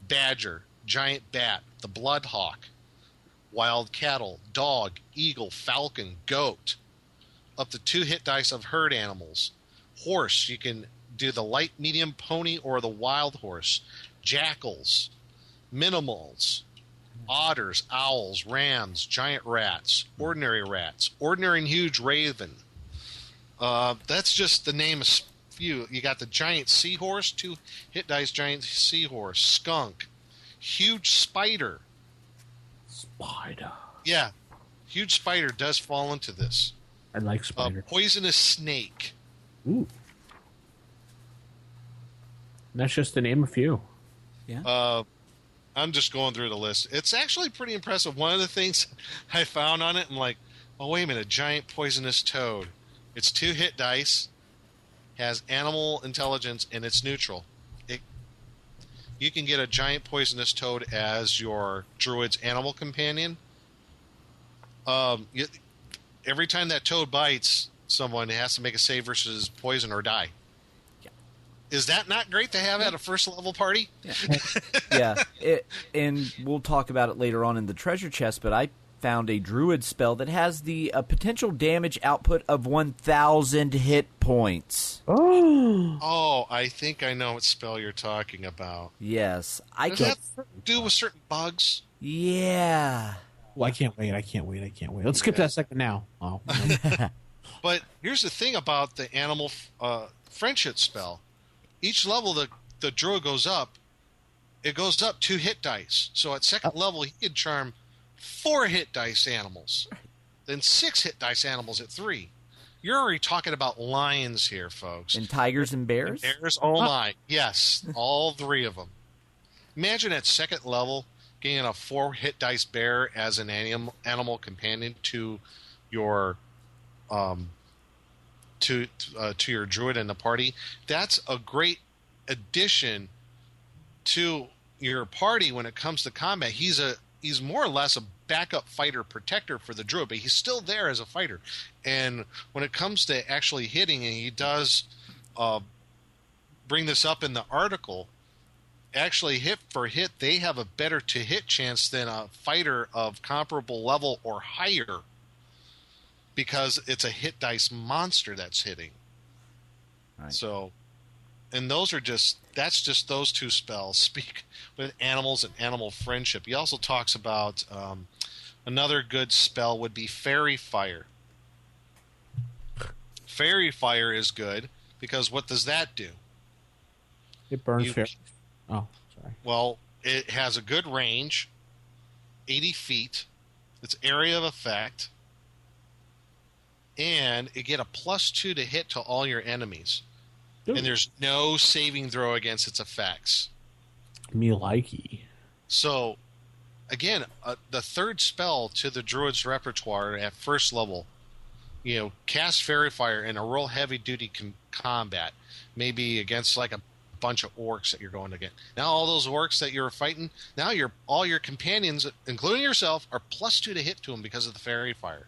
badger, giant bat, the blood hawk, wild cattle, dog, eagle, falcon, goat. Up to 2 hit dice of herd animals. Horse, you can do the light, medium pony or the wild horse. Jackals, minimals, otters, owls, rams, giant rats, ordinary and huge raven. That's just the name of few. You got the giant seahorse, 2 hit dice giant seahorse, skunk, huge spider. Yeah, huge spider does fall into this. I like spider. Poisonous snake. Ooh. And that's just to name a few. Yeah. I'm just going through the list. It's actually pretty impressive. One of the things I found on it, I'm like, oh, wait a minute, a giant poisonous toad. It's 2 hit dice, has animal intelligence, and it's neutral. You can get a giant poisonous toad as your druid's animal companion. Every time that toad bites someone, it has to make a save versus poison or die. Yeah. Is that not great to have at a first level party? Yeah. And we'll talk about it later on in the treasure chest, but I found a druid spell that has the potential damage output of 1,000 hit points. Oh, I think I know what spell you're talking about. Yes. Does that do with certain bugs? Yeah. Well, I can't wait. Let's skip that second now. Oh. But here's the thing about the animal friendship spell. Each level the druid goes up, it goes up 2 hit dice. So at second level, he can charm 4 hit dice animals, then 6 hit dice animals at 3. You're already talking about lions here, folks. And tigers and bears? And bears, oh my. Yes, all 3 of them. Imagine at second level getting a 4 hit dice bear as an animal companion to your to your druid in the party. That's a great addition to your party when it comes to combat. He's more or less a backup fighter protector for the druid, but he's still there as a fighter. And when it comes to actually hitting, and he does bring this up in the article, actually hit for hit, they have a better to hit chance than a fighter of comparable level or higher, because it's a hit dice monster that's hitting. Right. So, and that's just those 2 spells. Speak with animals and animal friendship. He also talks about another good spell would be Fairy Fire. Fairy Fire is good because what does that do? It burns fairies. Oh, sorry. Well, it has a good range, 80 feet. It's area of effect. and it get a +2 to hit to all your enemies. Ooh. And there's no saving throw against its effects. Me likey. So, again, the third spell to the Druid's repertoire at first level, cast Fairy Fire in a real heavy-duty combat, maybe against like a bunch of orcs that you're going to get. Now all those orcs that you're fighting, now all your companions, including yourself, are +2 to hit to them because of the Fairy Fire.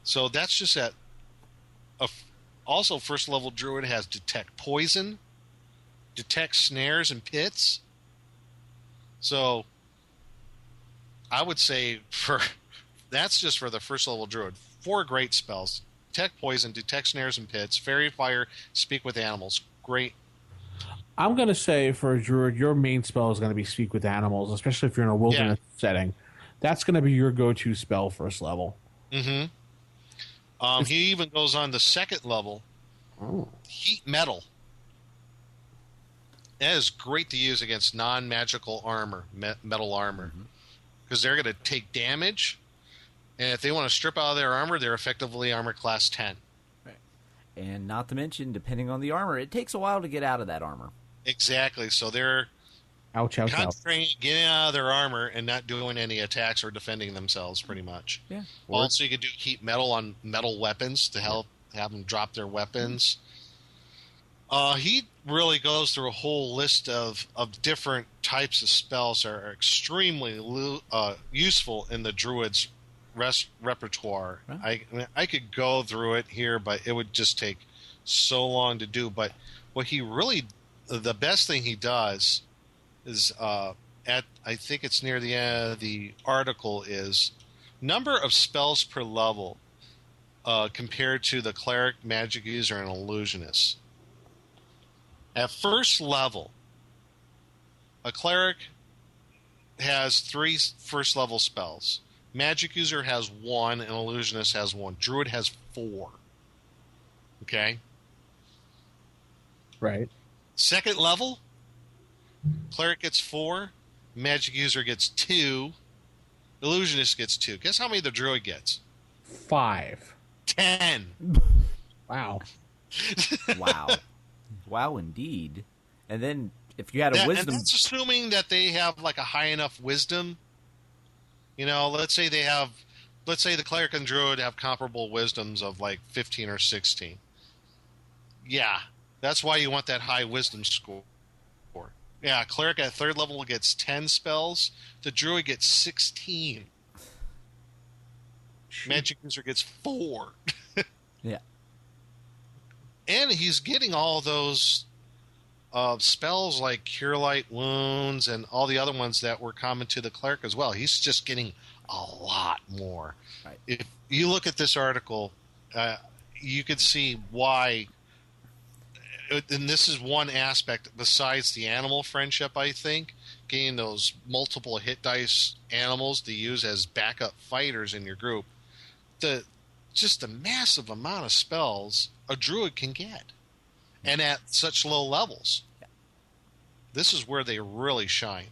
So that's just that. Also, first level Druid has Detect Poison, Detect Snares and Pits. So I would say that's just for the first level Druid. 4 great spells. Detect Poison, Detect Snares and Pits, Fairy Fire, Speak with Animals. Great. I'm going to say for a Druid, your main spell is going to be Speak with Animals, especially if you're in a wilderness setting. That's going to be your go-to spell first level. Mm-hmm. He even goes on the second level. Oh. Heat Metal. That is great to use against non-magical armor, metal armor. Because they're going to take damage, and if they want to strip out of their armor, they're effectively armor class 10. Right. And not to mention, depending on the armor, it takes a while to get out of that armor. Exactly. So they're concentrating getting out of their armor and not doing any attacks or defending themselves, pretty much. Yeah. Also, you could do Heat Metal on metal weapons to help have them drop their weapons. He really goes through a whole list of different types of spells that are extremely useful in the Druid's repertoire. Right. I could go through it here, but it would just take so long to do. But what he really, the best thing he does is, I think it's near the end of the article, is number of spells per level compared to the cleric, magic user, and illusionist. At first level, a cleric has 3 first level spells. Magic user has 1, and illusionist has 1. Druid has 4. Okay? Right. Second level, cleric gets 4, magic user gets 2, illusionist gets 2. Guess how many the druid gets? 5. 10. Wow. Wow. Wow, indeed. And then if you had a wisdom... And that's assuming that they have like a high enough wisdom. Let's say the cleric and druid have comparable wisdoms of like 15 or 16. Yeah, that's why you want that high wisdom score. Yeah, cleric at third level gets 10 spells. The druid gets 16. Magic user gets 4. Yeah. And he's getting all those spells like Cure Light Wounds and all the other ones that were common to the cleric as well. He's just getting a lot more. Right. If you look at this article, you could see why. And this is one aspect besides the animal friendship, I think. Getting those multiple hit dice animals to use as backup fighters in your group. Just the massive amount of spells a druid can get, and at such low levels. Yeah. This is where they really shine.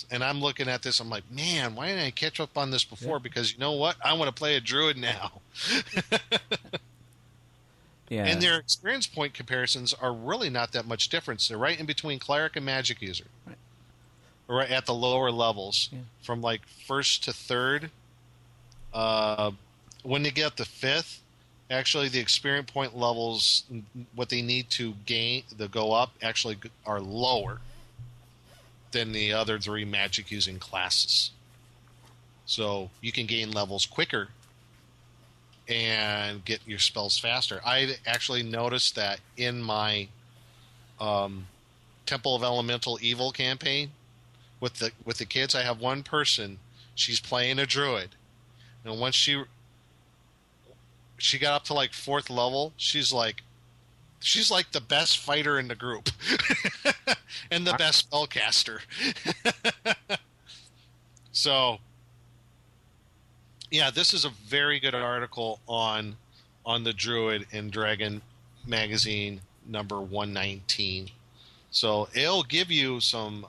And I'm looking at this, I'm like, man, why didn't I catch up on this before? Yeah. Because you know what? I want to play a druid now. Yeah. And their experience point comparisons are really not that much difference. They're right in between cleric and magic user. Right. Right at the lower levels, from like first to third. When they get up to fifth, actually the experience point levels, what they need to go up, actually are lower than the other 3 magic using classes. So you can gain levels quicker and get your spells faster. I actually noticed that in my Temple of Elemental Evil campaign with the kids. I have one person, she's playing a druid. And once she got up to like 4th level, she's like the best fighter in the group and the best spellcaster. So, yeah, this is a very good article on the Druid and Dragon magazine number 119. So it'll give you some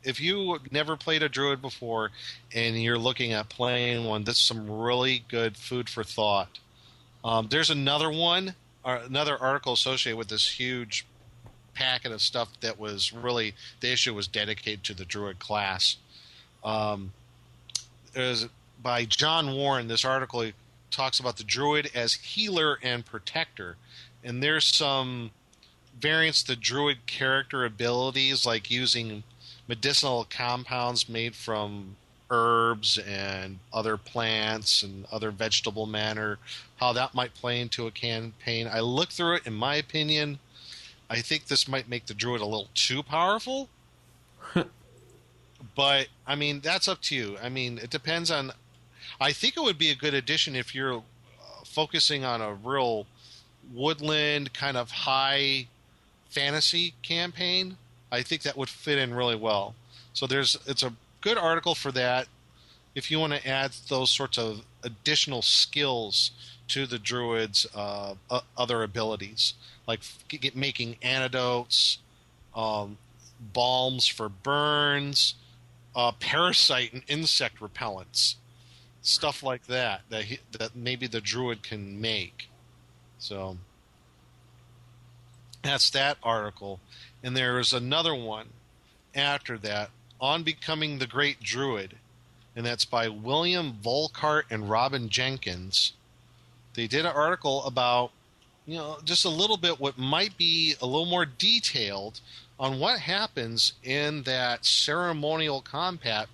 if you never played a druid before and you're looking at playing one, this is some really good food for thought. There's another one, another article associated with this huge packet of stuff that was really, the issue was dedicated to the druid class. It was by John Warren. This article talks about the druid as healer and protector. And there's some variants to druid character abilities, like using medicinal compounds made from herbs and other plants and other vegetable matter, how that might play into a campaign. I looked through it. In my opinion, I think this might make the druid a little too powerful. But, I mean, that's up to you. I mean, it depends on... I think it would be a good addition if you're focusing on a real woodland kind of high fantasy campaign. I think that would fit in really well. So it's a good article for that if you want to add those sorts of additional skills to the druid's other abilities, like making antidotes, balms for burns, parasite and insect repellents, stuff like that that maybe the druid can make. So that's that article. And there is another one after that on becoming the great druid, and that's by William Volkart and Robin Jenkins. They did an article about, just a little bit what might be a little more detailed on what happens in that ceremonial combat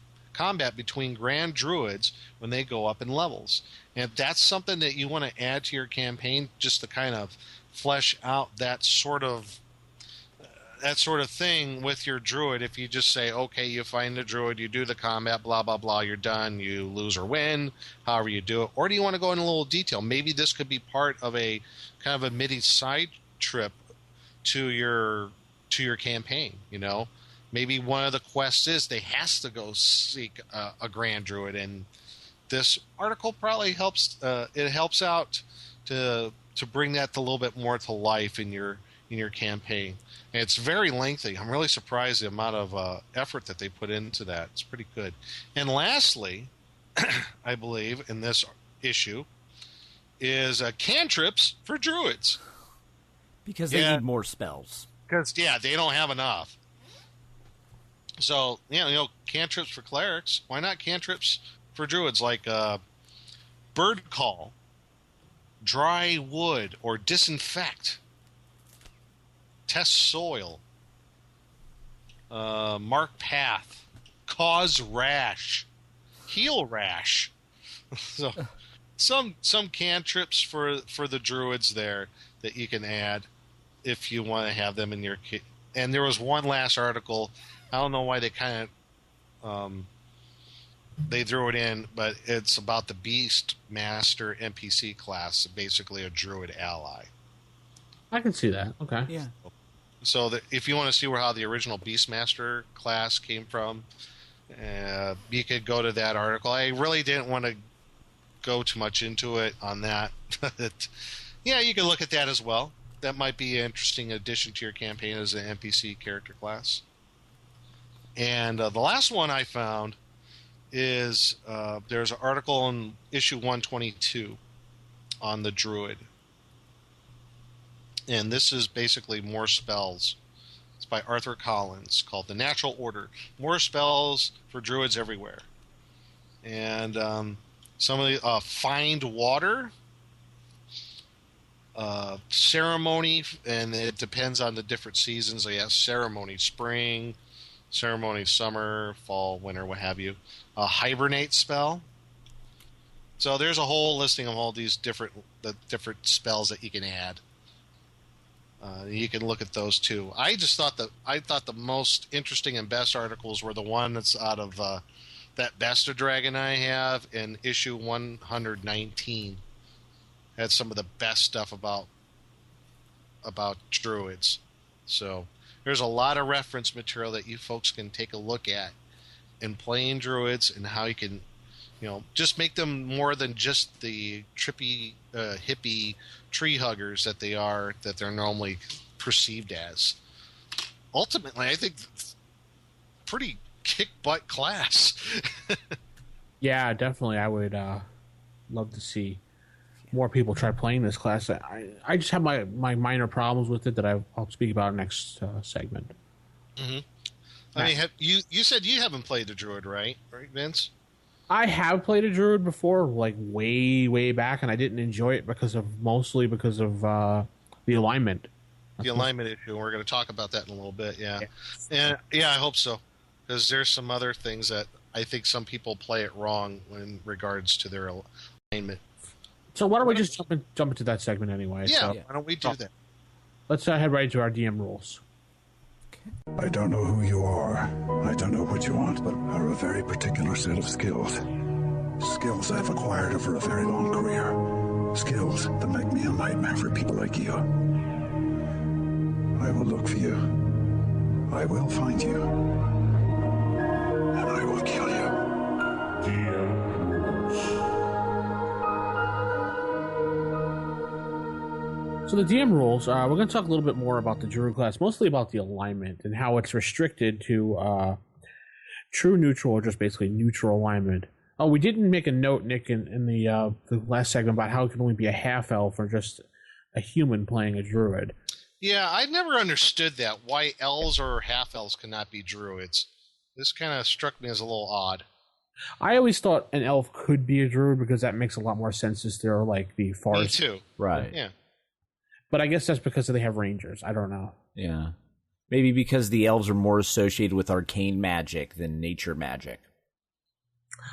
between grand druids when they go up in levels. And if that's something that you want to add to your campaign, just to kind of flesh out that sort of thing with your druid, if you just say, okay, you find the druid, you do the combat, blah, blah, blah, you're done, you lose or win, however you do it. Or do you want to go in a little detail? Maybe this could be part of a kind of a midi side trip to your campaign, Maybe one of the quests is they has to go seek a grand druid, and this article probably helps. It helps out to bring that a little bit more to life in your campaign. And it's very lengthy. I'm really surprised the amount of effort that they put into that. It's pretty good. And lastly, I believe in this issue is cantrips for druids, because they need more spells. Because they don't have enough. So cantrips for clerics. Why not cantrips for druids, like bird call, dry wood, or disinfect, test soil, mark path, cause rash, heal rash. So some cantrips for the druids there that you can add if you want to have them in your kit. And there was one last article. I don't know why they kind of they threw it in, but it's about the Beast Master NPC class, basically a druid ally. I can see that. Okay. Yeah. So if you want to see how the original Beastmaster class came from, you could go to that article. I really didn't want to go too much into it on that. Yeah, you can look at that as well. That might be an interesting addition to your campaign as an NPC character class. And the last one I found is there's an article in issue 122 on the Druid. And this is basically more spells. It's by Arthur Collins, called The Natural Order. More spells for Druids everywhere. And some of the Find Water, Ceremony, and it depends on the different seasons. So yeah, Ceremony Spring, Ceremony Summer, Fall, Winter, what have you. Hibernate spell. So there's a whole listing of all these different spells that you can add. You can look at those too. I thought the most interesting and best articles were the one that's out of that Besta Dragon I have in issue 119. Had some of the best stuff about Druids. So there's a lot of reference material that you folks can take a look at in playing Druids, and how you can, just make them more than just the trippy, hippie tree huggers that they're normally perceived as. Ultimately, I think pretty kick butt class. Yeah, definitely. I would love to see more people try playing this class. I just have my minor problems with it that I'll speak about next segment. Mm-hmm. I mean, you said you haven't played the Druid, right? Right, Vince? I have played a Druid before, like way back, and I didn't enjoy it mostly because of the alignment. The alignment issue, and we're going to talk about that in a little bit, yeah. And yeah, I hope so, because there's some other things that I think some people play it wrong in regards to their alignment. So why don't we just jump into that segment anyway? Yeah, so, why don't we do that? Let's head right into our DM rules. I don't know who you are. I don't know what you want, but I have a very particular set of skills. Skills I've acquired over a very long career. Skills that make me a nightmare for people like you. I will look for you. I will find you. And I will kill you. So the DM rules, we're going to talk a little bit more about the Druid class, mostly about the alignment and how it's restricted to true neutral or just basically neutral alignment. Oh, we didn't make a note, Nick, in the last segment about how it can only be a half-elf or just a human playing a Druid. Yeah, I never understood that, why elves or half-elves cannot be Druids. This kind of struck me as a little odd. I always thought an elf could be a Druid because that makes a lot more sense as they're like the forest. Me too. Right. Yeah. But I guess that's because they have rangers. I don't know. Yeah. Maybe because the elves are more associated with arcane magic than nature magic.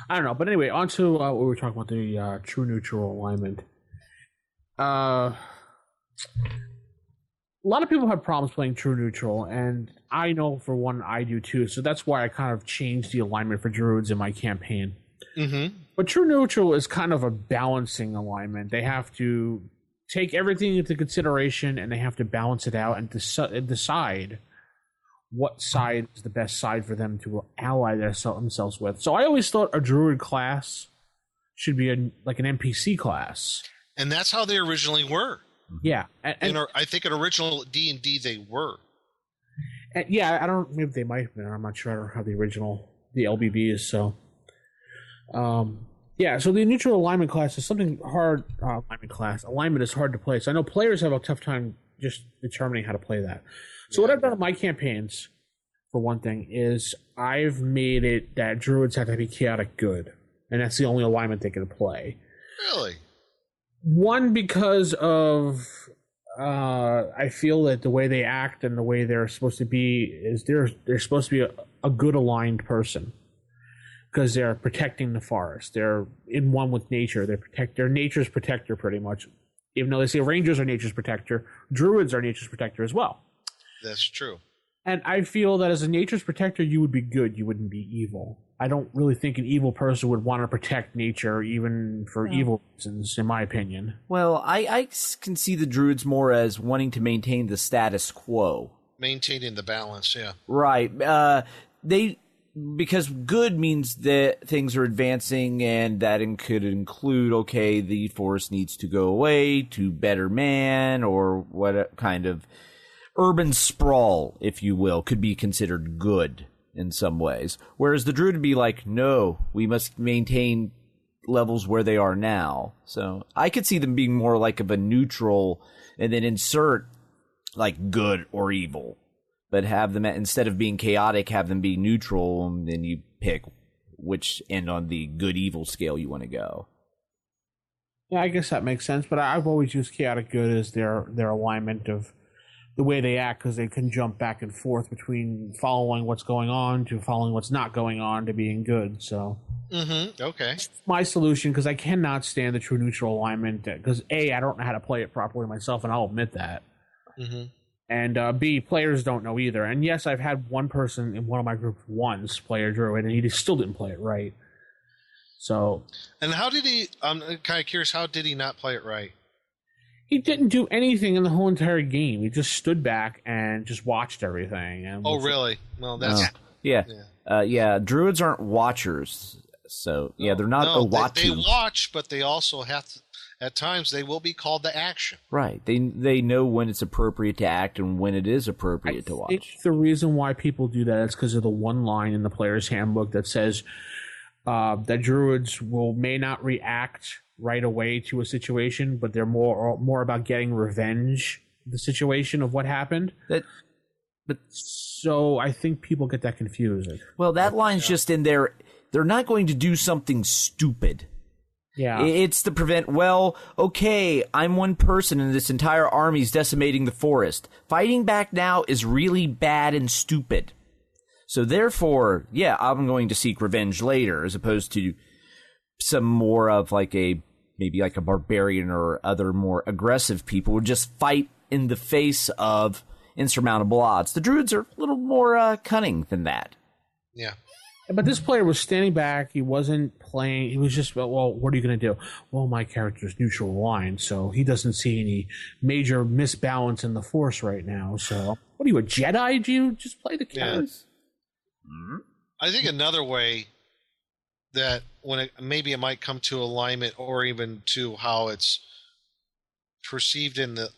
I don't know. But anyway, on to what we were talking about, the true neutral alignment. A lot of people have problems playing true neutral, and I know for one I do too. So that's why I kind of changed the alignment for Druids in my campaign. Mm-hmm. But true neutral is kind of a balancing alignment. They have to take everything into consideration, and they have to balance it out and decide what side is the best side for them to ally themselves with. So I always thought a Druid class should be like an NPC class. And that's how they originally were. Yeah. And I think in original D&D they were. Yeah, I don't, maybe they might have been. I'm not sure how the LBB is, so. Yeah, so the neutral alignment class is something hard. Alignment is hard to play. So I know players have a tough time just determining how to play that. So what I've done in my campaigns, for one thing, is I've made it that Druids have to be chaotic good. And that's the only alignment they can play. Really? One, because of I feel that the way they act and the way they're supposed to be is they're supposed to be a good aligned person. Because they're protecting the forest. They're in one with nature. They're nature's protector pretty much. Even though they say rangers are nature's protector, Druids are nature's protector as well. That's true. And I feel that as a nature's protector, you would be good. You wouldn't be evil. I don't really think an evil person would want to protect nature, even for evil reasons, in my opinion. Well, I can see the Druids more as wanting to maintain the status quo. Maintaining the balance, yeah. Right. Because good means that things are advancing, and that could include, okay, the forest needs to go away to better man, or what kind of urban sprawl, if you will, could be considered good in some ways. Whereas the Druid would be like, no, we must maintain levels where they are now. So I could see them being more like of a neutral, and then insert like good or evil. But have them, instead of being chaotic, have them be neutral, and then you pick which end on the good-evil scale you want to go. Yeah, I guess that makes sense, but I've always used chaotic good as their alignment of the way they act, because they can jump back and forth between following what's going on to following what's not going on to being good, so. Mm-hmm, okay. My solution, because I cannot stand the true neutral alignment, because A, I don't know how to play it properly myself, and I'll admit that. Mm-hmm. And B, players don't know either. And yes, I've had one person in one of my groups once play a Druid, and he still didn't play it right. So. And how did he? I'm kind of curious. How did he not play it right? He didn't do anything in the whole entire game. He just stood back and just watched everything. And really? Well, that's yeah. Druids aren't watchers, so yeah, they're not a watcher. They watch, but they also have to. at times they will be called to action. Right. They know when it's appropriate to act and when it is appropriate to watch. I think the reason why people do that is because of the one line in the player's handbook that says that druids may not react right away to a situation, but they're more about getting revenge the situation of what happened. So I think people get that confused. Well, that line's just in there. They're not going to do something stupid. Yeah. It's to prevent, well, okay, I'm one person and this entire army's decimating the forest. Fighting back now is really bad and stupid. So therefore, yeah, I'm going to seek revenge later, as opposed to some more of maybe like a barbarian or other more aggressive people who just fight in the face of insurmountable odds. The druids are a little more cunning than that. Yeah. But this player was standing back. He wasn't playing. He was just, well, what are you going to do? Well, my character's neutral aligned, so he doesn't see any major misbalance in the force right now. So, what are you, a Jedi? Do you just play the cards? Yeah. I think another way that maybe it might come to alignment, or even to how it's perceived in the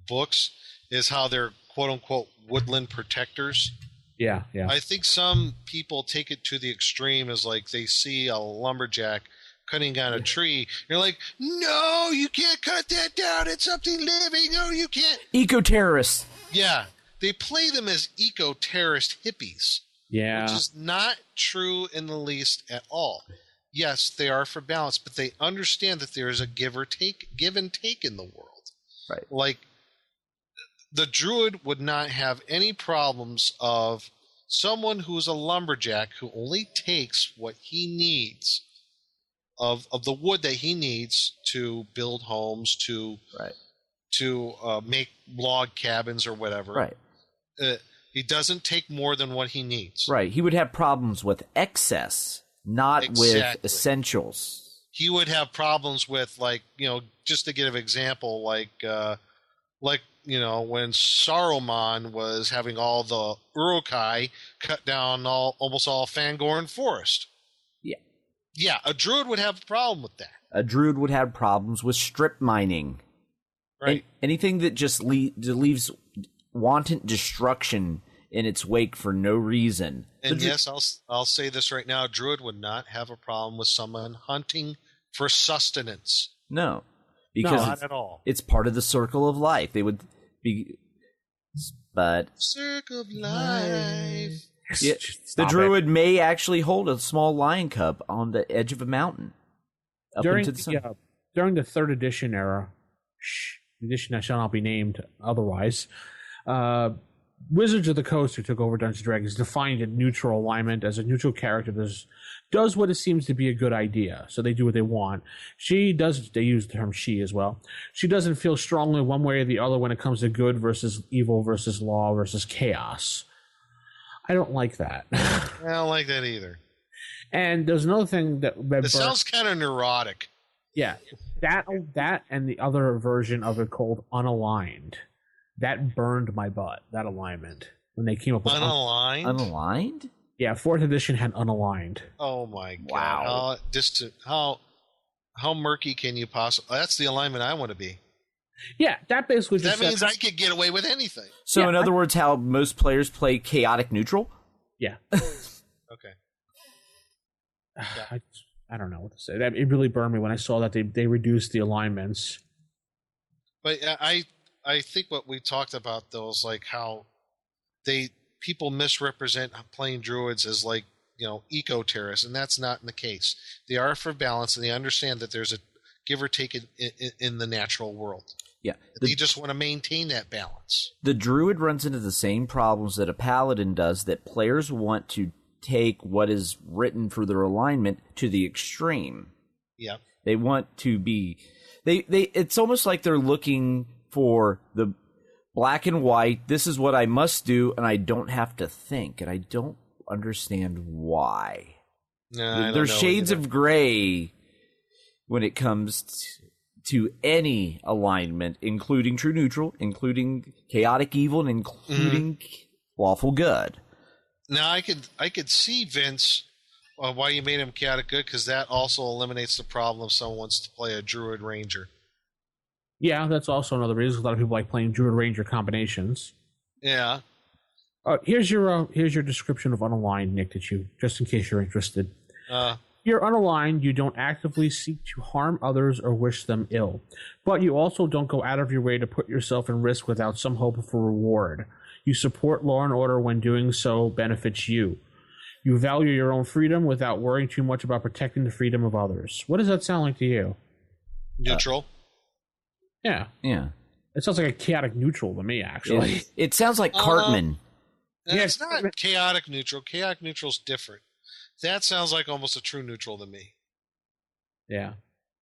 books, is how they're quote unquote woodland protectors. Yeah. I think some people take it to the extreme, as like they see a lumberjack cutting down a tree. You're like, no, you can't cut that down. It's something living. No, you can't. Eco-terrorists. Yeah. They play them as eco-terrorist hippies. Yeah. Which is not true in the least at all. Yes, they are for balance, but they understand that there is a give and take in the world. Right. Like, the druid would not have any problems of someone who's a lumberjack who only takes what he needs of the wood that he needs to build homes, to make log cabins or whatever. Right. He doesn't take more than what he needs. Right. He would have problems with excess, not with essentials. He would have problems with, just to give an example, when Saruman was having all the Urukai cut down almost all Fangorn forest. Yeah. Yeah, a druid would have a problem with that. A druid would have problems with strip mining. Right. Anything that just leaves wanton destruction in its wake for no reason. And yes, I'll say this right now, a druid would not have a problem with someone hunting for sustenance. No. Because not at all. It's part of the circle of life. They would be, but circle of life. Yeah, the druid may actually hold a small lion cub on the edge of a mountain. During the third edition era, edition that shall not be named otherwise, Wizards of the Coast, who took over Dungeons & Dragons, defined a neutral alignment as a neutral character does what it seems to be a good idea. So they do what they want. They use the term she as well. She doesn't feel strongly one way or the other when it comes to good versus evil versus law versus chaos. I don't like that. I don't like that either. And there's another thing that it sounds kind of neurotic. Yeah. That and the other version of it called unaligned. That burned my butt, that alignment, when they came up with unaligned. Unaligned? Yeah, 4th edition had unaligned. Oh my god! Wow! How distant? How murky can you possibly? That's the alignment I want to be. Yeah, that basically just means I could get away with anything. So, in other words, how most players play chaotic neutral? Yeah. Okay. I don't know what to say. It really burned me when I saw that they reduced the alignments. But I think what we talked about, though, is like how people misrepresent playing druids as eco-terrorists, and that's not the case. They are for balance, and they understand that there's a give or take in the natural world. Yeah, they just want to maintain that balance. The druid runs into the same problems that a paladin does, that players want to take what is written for their alignment to the extreme. Yeah, they want to be. It's almost like they're looking for the black and white. This is what I must do, and I don't have to think, and I don't understand why. No, there's shades of gray when it comes to any alignment, including true neutral, including chaotic evil, and including lawful good. Now I could see Vince Why you made him chaotic good? Because that also eliminates the problem if someone wants to play a Druid Ranger. Yeah, that's also another reason. A lot of people like playing Druid Ranger combinations. Yeah. Here's your description of unaligned, Nick, just in case you're interested. You're unaligned, you don't actively seek to harm others or wish them ill, but you also don't go out of your way to put yourself in risk without some hope of a reward. You support law and order when doing so benefits you. You value your own freedom without worrying too much about protecting the freedom of others. What does that sound like to you? Neutral. Yeah. It sounds like a chaotic neutral to me, actually. It sounds like Cartman. And it's not chaotic neutral. Chaotic neutral's different. That sounds like almost a true neutral to me. Yeah,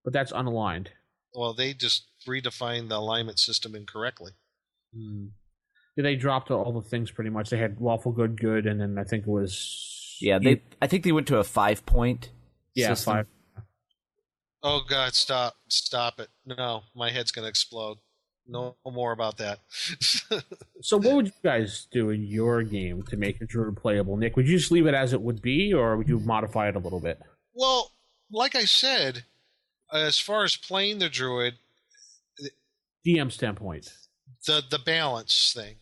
but that's unaligned. Well, they just redefined the alignment system incorrectly. Yeah, they dropped all the things pretty much. They had lawful good, good, and then I think it was... Yeah, I think they went to a 5-point system. 5. Oh, God, stop it. No, my head's going to explode. No more about that. So what would you guys do in your game to make a Druid playable? Nick, would you just leave it as it would be, or would you modify it a little bit? Well, like I said, as far as playing the Druid... DM standpoint. The balance thing.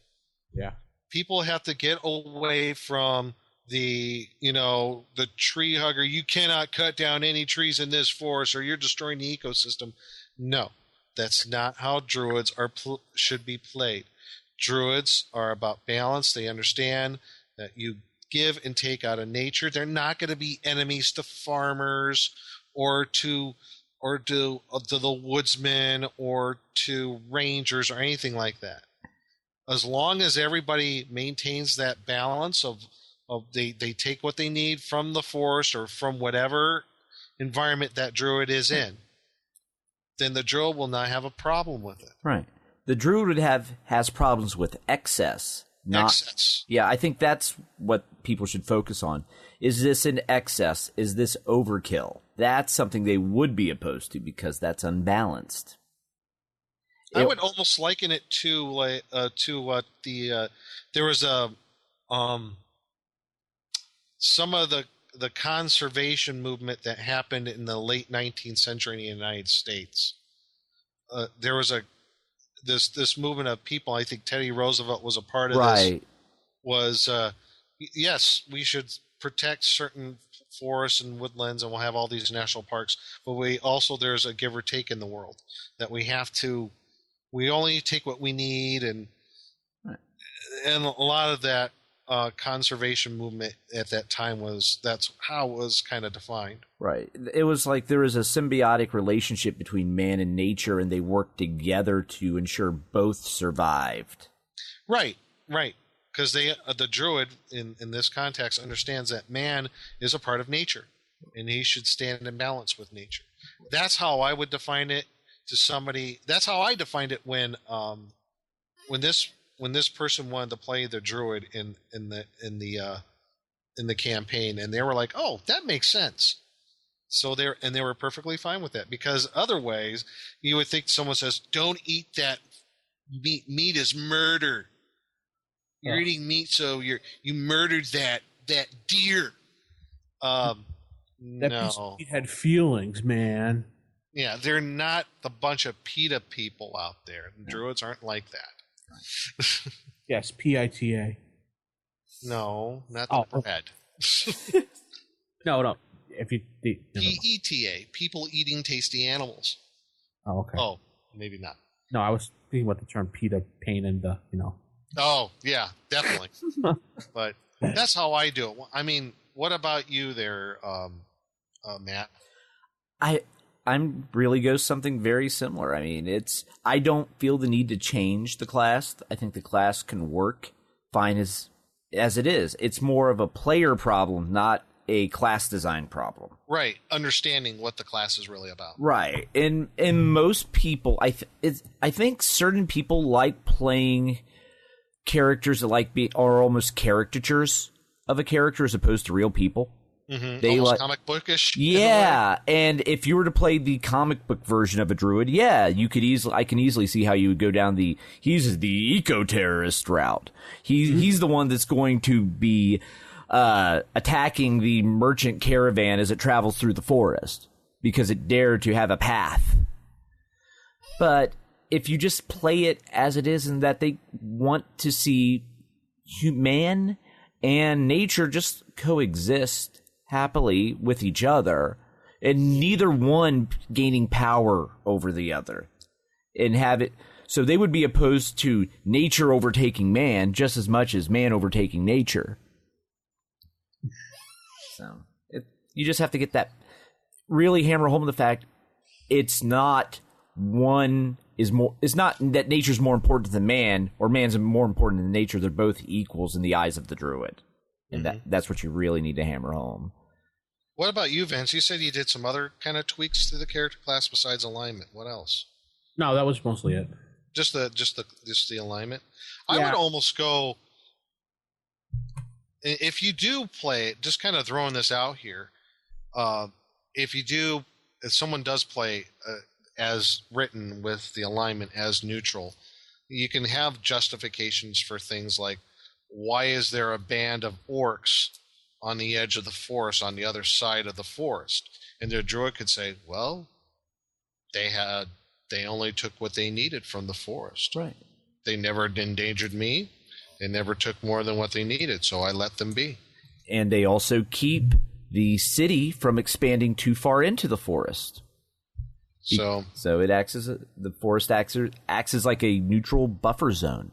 Yeah. People have to get away from the tree hugger. You cannot cut down any trees in this forest or you're destroying the ecosystem. No. That's not how Druids should be played. Druids are about balance. They understand that you give and take out of nature. They're not going to be enemies to farmers or to the woodsmen or to rangers or anything like that. As long as everybody maintains that balance of they take what they need from the forest or from whatever environment that Druid is in, then the Druid will not have a problem with it. Right. The Druid has problems with excess. Excess. Yeah, I think that's what people should focus on. Is this an excess? Is this overkill? That's something they would be opposed to because that's unbalanced. I would almost liken it to what there was some of the conservation movement that happened in the late 19th century in the United States. There was this movement of people. I think Teddy Roosevelt was a part of this. Was yes, we should protect certain forests and woodlands, and we'll have all these national parks. But there's a give or take in the world that we have to. We only take what we need, and a lot of that conservation movement at that time that's how it was kind of defined. Right. It was like there was a symbiotic relationship between man and nature, and they worked together to ensure both survived. Right. Because the Druid in this context understands that man is a part of nature, and he should stand in balance with nature. That's how I would define it to somebody. That's how I defined it when this person wanted to play the Druid in the campaign, and they were like, "Oh, that makes sense." So they were perfectly fine with that, because otherwise you would think someone says, "Don't eat that meat. Meat is murder. You're eating meat, so you murdered that deer." That piece of meat had feelings, man. Yeah, they're not the bunch of PETA people out there. Druids aren't like that. Yes, PITA. No, not the bread. No. If you PETA, people eating tasty animals. Oh, okay. Oh, maybe not. No, I was thinking about the term PETA, pain and Oh, yeah, definitely. But that's how I do it. I mean, what about you there, Matt? I'm really goes something very similar. I mean, I don't feel the need to change the class. I think the class can work fine as it is. It's more of a player problem, not a class design problem. Right, understanding what the class is really about. Right, and most people, I think certain people like playing characters that are almost caricatures of a character as opposed to real people. Mm-hmm. They almost comic bookish. Yeah, and if you were to play the comic book version of a Druid, yeah, I can easily see how you would go down he's the eco-terrorist route. He's the one that's going to be attacking the merchant caravan as it travels through the forest because it dared to have a path. But if you just play it as it is, and that they want to see man and nature just coexist happily with each other, and neither one gaining power over the other, and have it so they would be opposed to nature overtaking man just as much as man overtaking nature. So you just have to get that, really hammer home the fact it's not one is more. It's not that nature's more important than man, or man's more important than nature. They're both equals in the eyes of the druid, and that's what you really need to hammer home. What about you, Vince? You said you did some other kind of tweaks to the character class besides alignment. What else? No, that was mostly it. Just the alignment. Yeah. I would almost go, if you do play it, just kind of throwing this out here. If someone does play as written with the alignment as neutral, you can have justifications for things like, why is there a band of orcs on the edge of the forest on the other side of the forest? And their druid could say, well, they only took what they needed from the forest. Right. They never endangered me. They never took more than what they needed, so I let them be. And they also keep the city from expanding too far into the forest. So it acts as the forest acts as like a neutral buffer zone.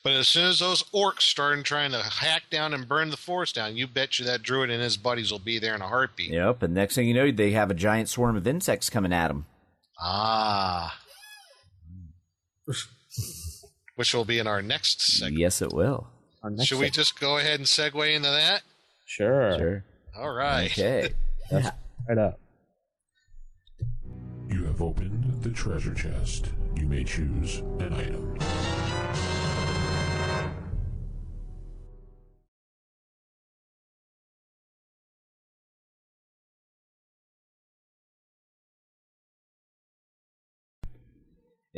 But as soon as those orcs started trying to hack down and burn the forest down, you bet you that druid and his buddies will be there in a heartbeat. Yep, and next thing you know, they have a giant swarm of insects coming at them. Ah. Which will be in our next segment. Yes, it will. Should we just go ahead and segue into that? Sure. All right. Okay. Right up. You have opened the treasure chest. You may choose an item.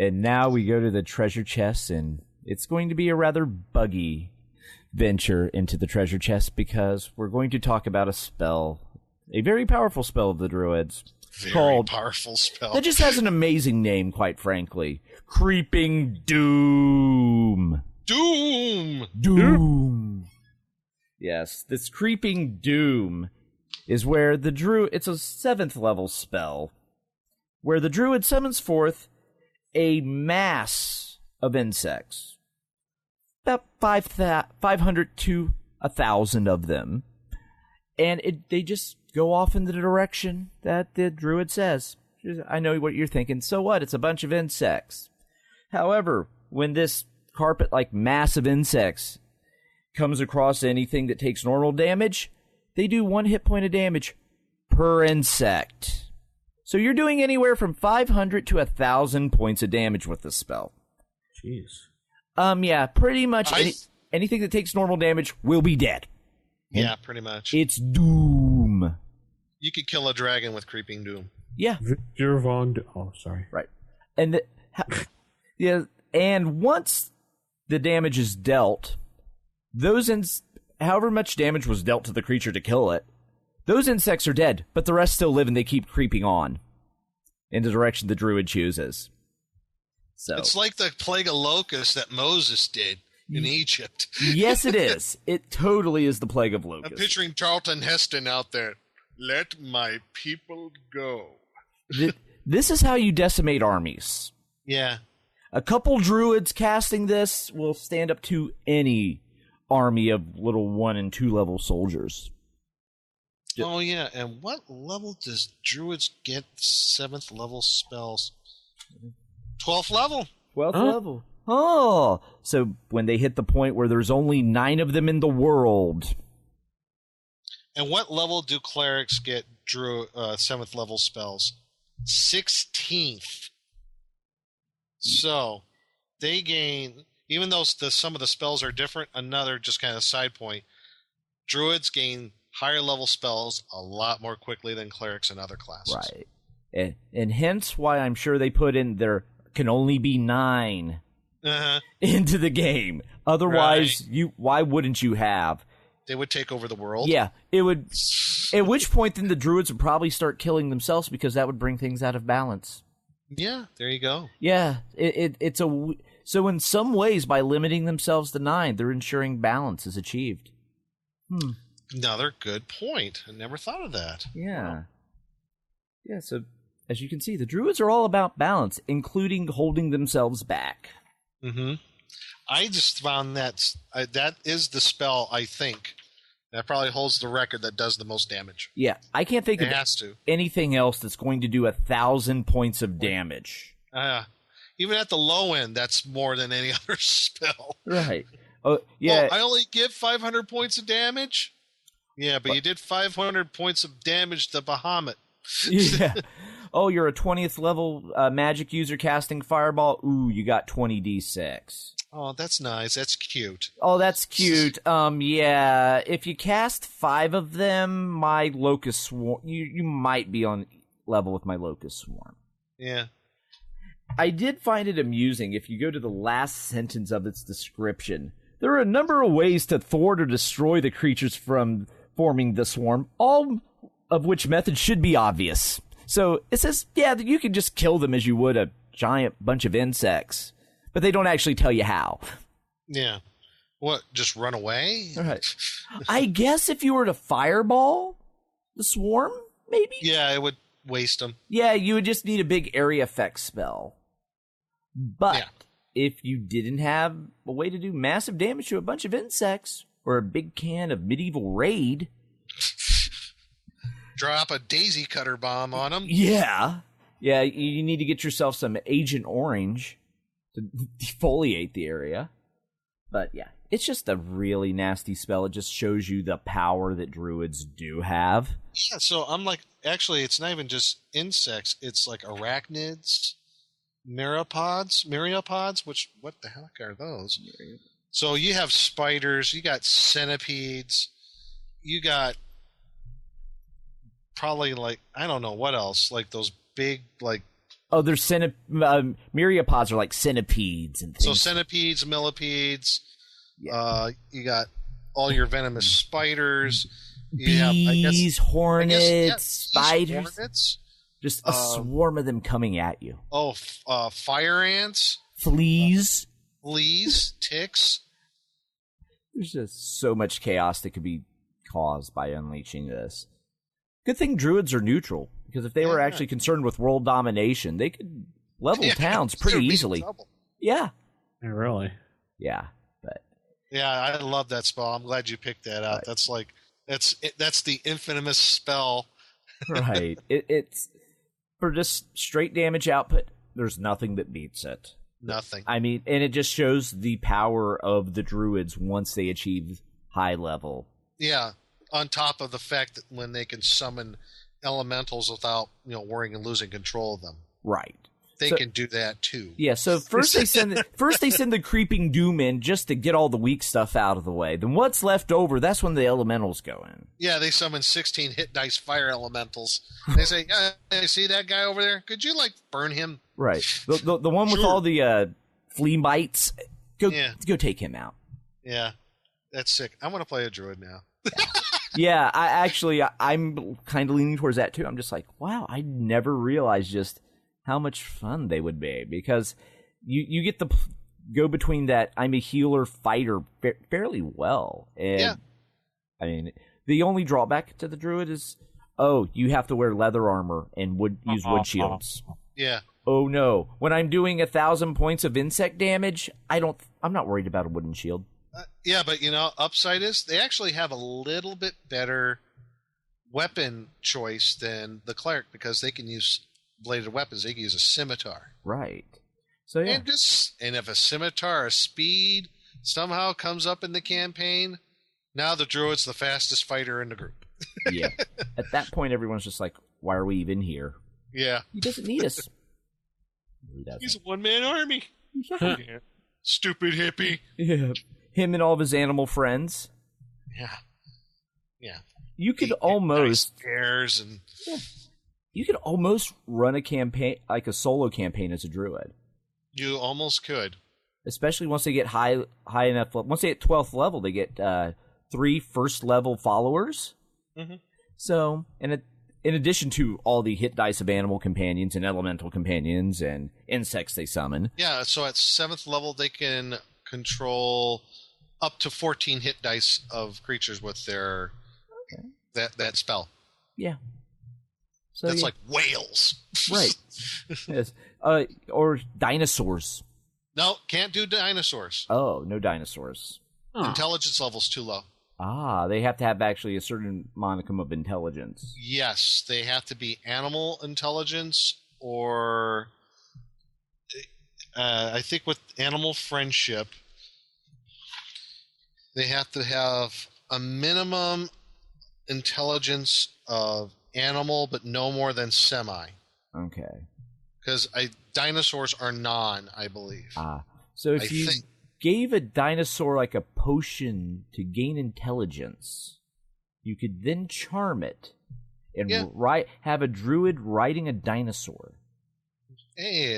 And now we go to the treasure chest, and it's going to be a rather buggy venture into the treasure chest because we're going to talk about a spell, a very powerful spell of the Druids. Very powerful spell. That just has an amazing name, quite frankly. Creeping Doom. Doom. Yes, this Creeping Doom is where the Druid... It's a 7th level spell where the Druid summons forth a mass of insects. About 500 to 1,000 of them. And they just go off in the direction that the druid says. I know what you're thinking. So what? It's a bunch of insects. However, when this carpet-like mass of insects comes across anything that takes normal damage, they do 1 hit point of damage per insect. So you're doing anywhere from 500 to 1,000 points of damage with this spell. Jeez. Yeah, pretty much anything that takes normal damage will be dead. Yeah, pretty much. It's Doom. You could kill a dragon with Creeping Doom. Yeah. Victor Von... Oh, sorry. Right. And and once the damage is dealt, however much damage was dealt to the creature to kill it, those insects are dead, but the rest still live and they keep creeping on in the direction the druid chooses. So it's like the plague of locusts that Moses did in Egypt. Yes, it is. It totally is the plague of locusts. I'm picturing Charlton Heston out there. Let my people go. This is how you decimate armies. Yeah. A couple druids casting this will stand up to any army of little 1 and 2 level soldiers. Oh, yeah. And what level does druids get 7th level spells? 12th level. 12th level. Oh. So when they hit the point where there's only 9 of them in the world. And what level do clerics get 7th level spells? 16th. So they gain, even though some of the spells are different, another just kind of side point, druids gain higher level spells a lot more quickly than clerics and other classes. Right. And hence why I'm sure they put in there can only be 9 into the game. Otherwise, why wouldn't you have They would take over the world. Yeah, it would. At which point, then the Druids would probably start killing themselves because that would bring things out of balance. Yeah, there you go. Yeah, so in some ways, by limiting themselves to 9, they're ensuring balance is achieved. Another good point. I never thought of that. Yeah. Yeah, so as you can see, the Druids are all about balance, including holding themselves back. Mm-hmm. I just found that is the spell, I think, that probably holds the record that does the most damage. Yeah, I can't think of anything else that's going to do 1,000 points of damage. Even at the low end, that's more than any other spell. Right. Oh, yeah. Oh, I only give 500 points of damage? Yeah, but you did 500 points of damage to Bahamut. Yeah. Oh, you're a 20th level magic user casting Fireball? Ooh, you got 20d6. Oh, that's nice. That's cute. Oh, that's cute. Yeah. If you cast 5 of them, my Locust Swarm, you might be on level with my Locust Swarm. Yeah. I did find it amusing. If you go to the last sentence of its description, there are a number of ways to thwart or destroy the creatures from forming the swarm, all of which methods should be obvious. So it says, yeah, you can just kill them as you would a giant bunch of insects, but they don't actually tell you how. Yeah. What, just run away? Right. I guess if you were to fireball the swarm, maybe? Yeah, it would waste them. Yeah, you would just need a big area effect spell. But if you didn't have a way to do massive damage to a bunch of insects or a big can of medieval raid... Drop a daisy cutter bomb on them. Yeah. Yeah, you need to get yourself some Agent Orange to defoliate the area. But yeah, it's just a really nasty spell. It just shows you the power that Druids do have. Yeah, so I'm like, actually, it's not even just insects. It's like arachnids, myriapods, which, what the heck are those? So you have spiders, you got centipedes, you got probably like, I don't know what else, like those big, like... Oh, there's myriapods are like centipedes and things. So centipedes, millipedes, you got all your venomous spiders. Bees, hornets, spiders. Hornets. Just a swarm of them coming at you. Oh, fire ants. Fleas. Ticks. There's just so much chaos that could be caused by unleashing this. Good thing Druids are neutral, because if they were actually concerned with world domination, they could level towns pretty easily. Yeah. Yeah, really? Yeah, but... Yeah, I love that spell. I'm glad you picked that out. Right. That's like... That's the infamous spell. Right. It's... For just straight damage output, there's nothing that beats it. Nothing. I mean, and it just shows the power of the Druids once they achieve high level. Yeah, on top of the fact that when they can summon elementals without, worrying and losing control of them. Right. They can do that too. Yeah, so first they send the creeping doom in just to get all the weak stuff out of the way. Then what's left over, that's when the elementals go in. Yeah, they summon 16 hit dice fire elementals. They say, see that guy over there? Could you burn him? Right. The one with all the flea bites, go take him out. Yeah. That's sick. I want to play a druid now. Yeah, I'm kind of leaning towards that too. I'm just like, wow, I never realized just how much fun they would be, because you get to go between that I'm a healer fighter fairly well. And I mean, the only drawback to the druid is, you have to wear leather armor and use wood shields. Yeah. Oh no, when I'm doing 1,000 points of insect damage, I'm not worried about a wooden shield. Yeah, but upside is they actually have a little bit better weapon choice than the cleric, because they can use bladed weapons. They can use a scimitar. Right. So yeah. And if a scimitar or speed somehow comes up in the campaign, now the druid's the fastest fighter in the group. Yeah. At that point, everyone's just like, why are we even here? Yeah. He doesn't need us. He's a one-man army. Yeah. Stupid hippie. Yeah. Him and all of his animal friends. Yeah. Yeah. You could almost... Bears and... Yeah. You could almost run a campaign, like a solo campaign as a druid. You almost could. Especially once they get high enough. Once they get 12th level, they get 3 first-level followers. Mm-hmm. So, and in addition to all the hit dice of animal companions and elemental companions and insects they summon. Yeah, so at 7th level, they can control up to 14 hit dice of creatures with their that spell. Yeah. So that's like whales. Right. Yes. Or dinosaurs. No, can't do dinosaurs. Oh, no dinosaurs. Intelligence level's too low. They have to have actually a certain monicum of intelligence. Yes, they have to be animal intelligence or I think with animal friendship, they have to have a minimum intelligence of animal, but no more than semi. Okay. Because dinosaurs are non, I believe. So if you gave a dinosaur like a potion to gain intelligence, you could then charm it and have a druid riding a dinosaur. Hey,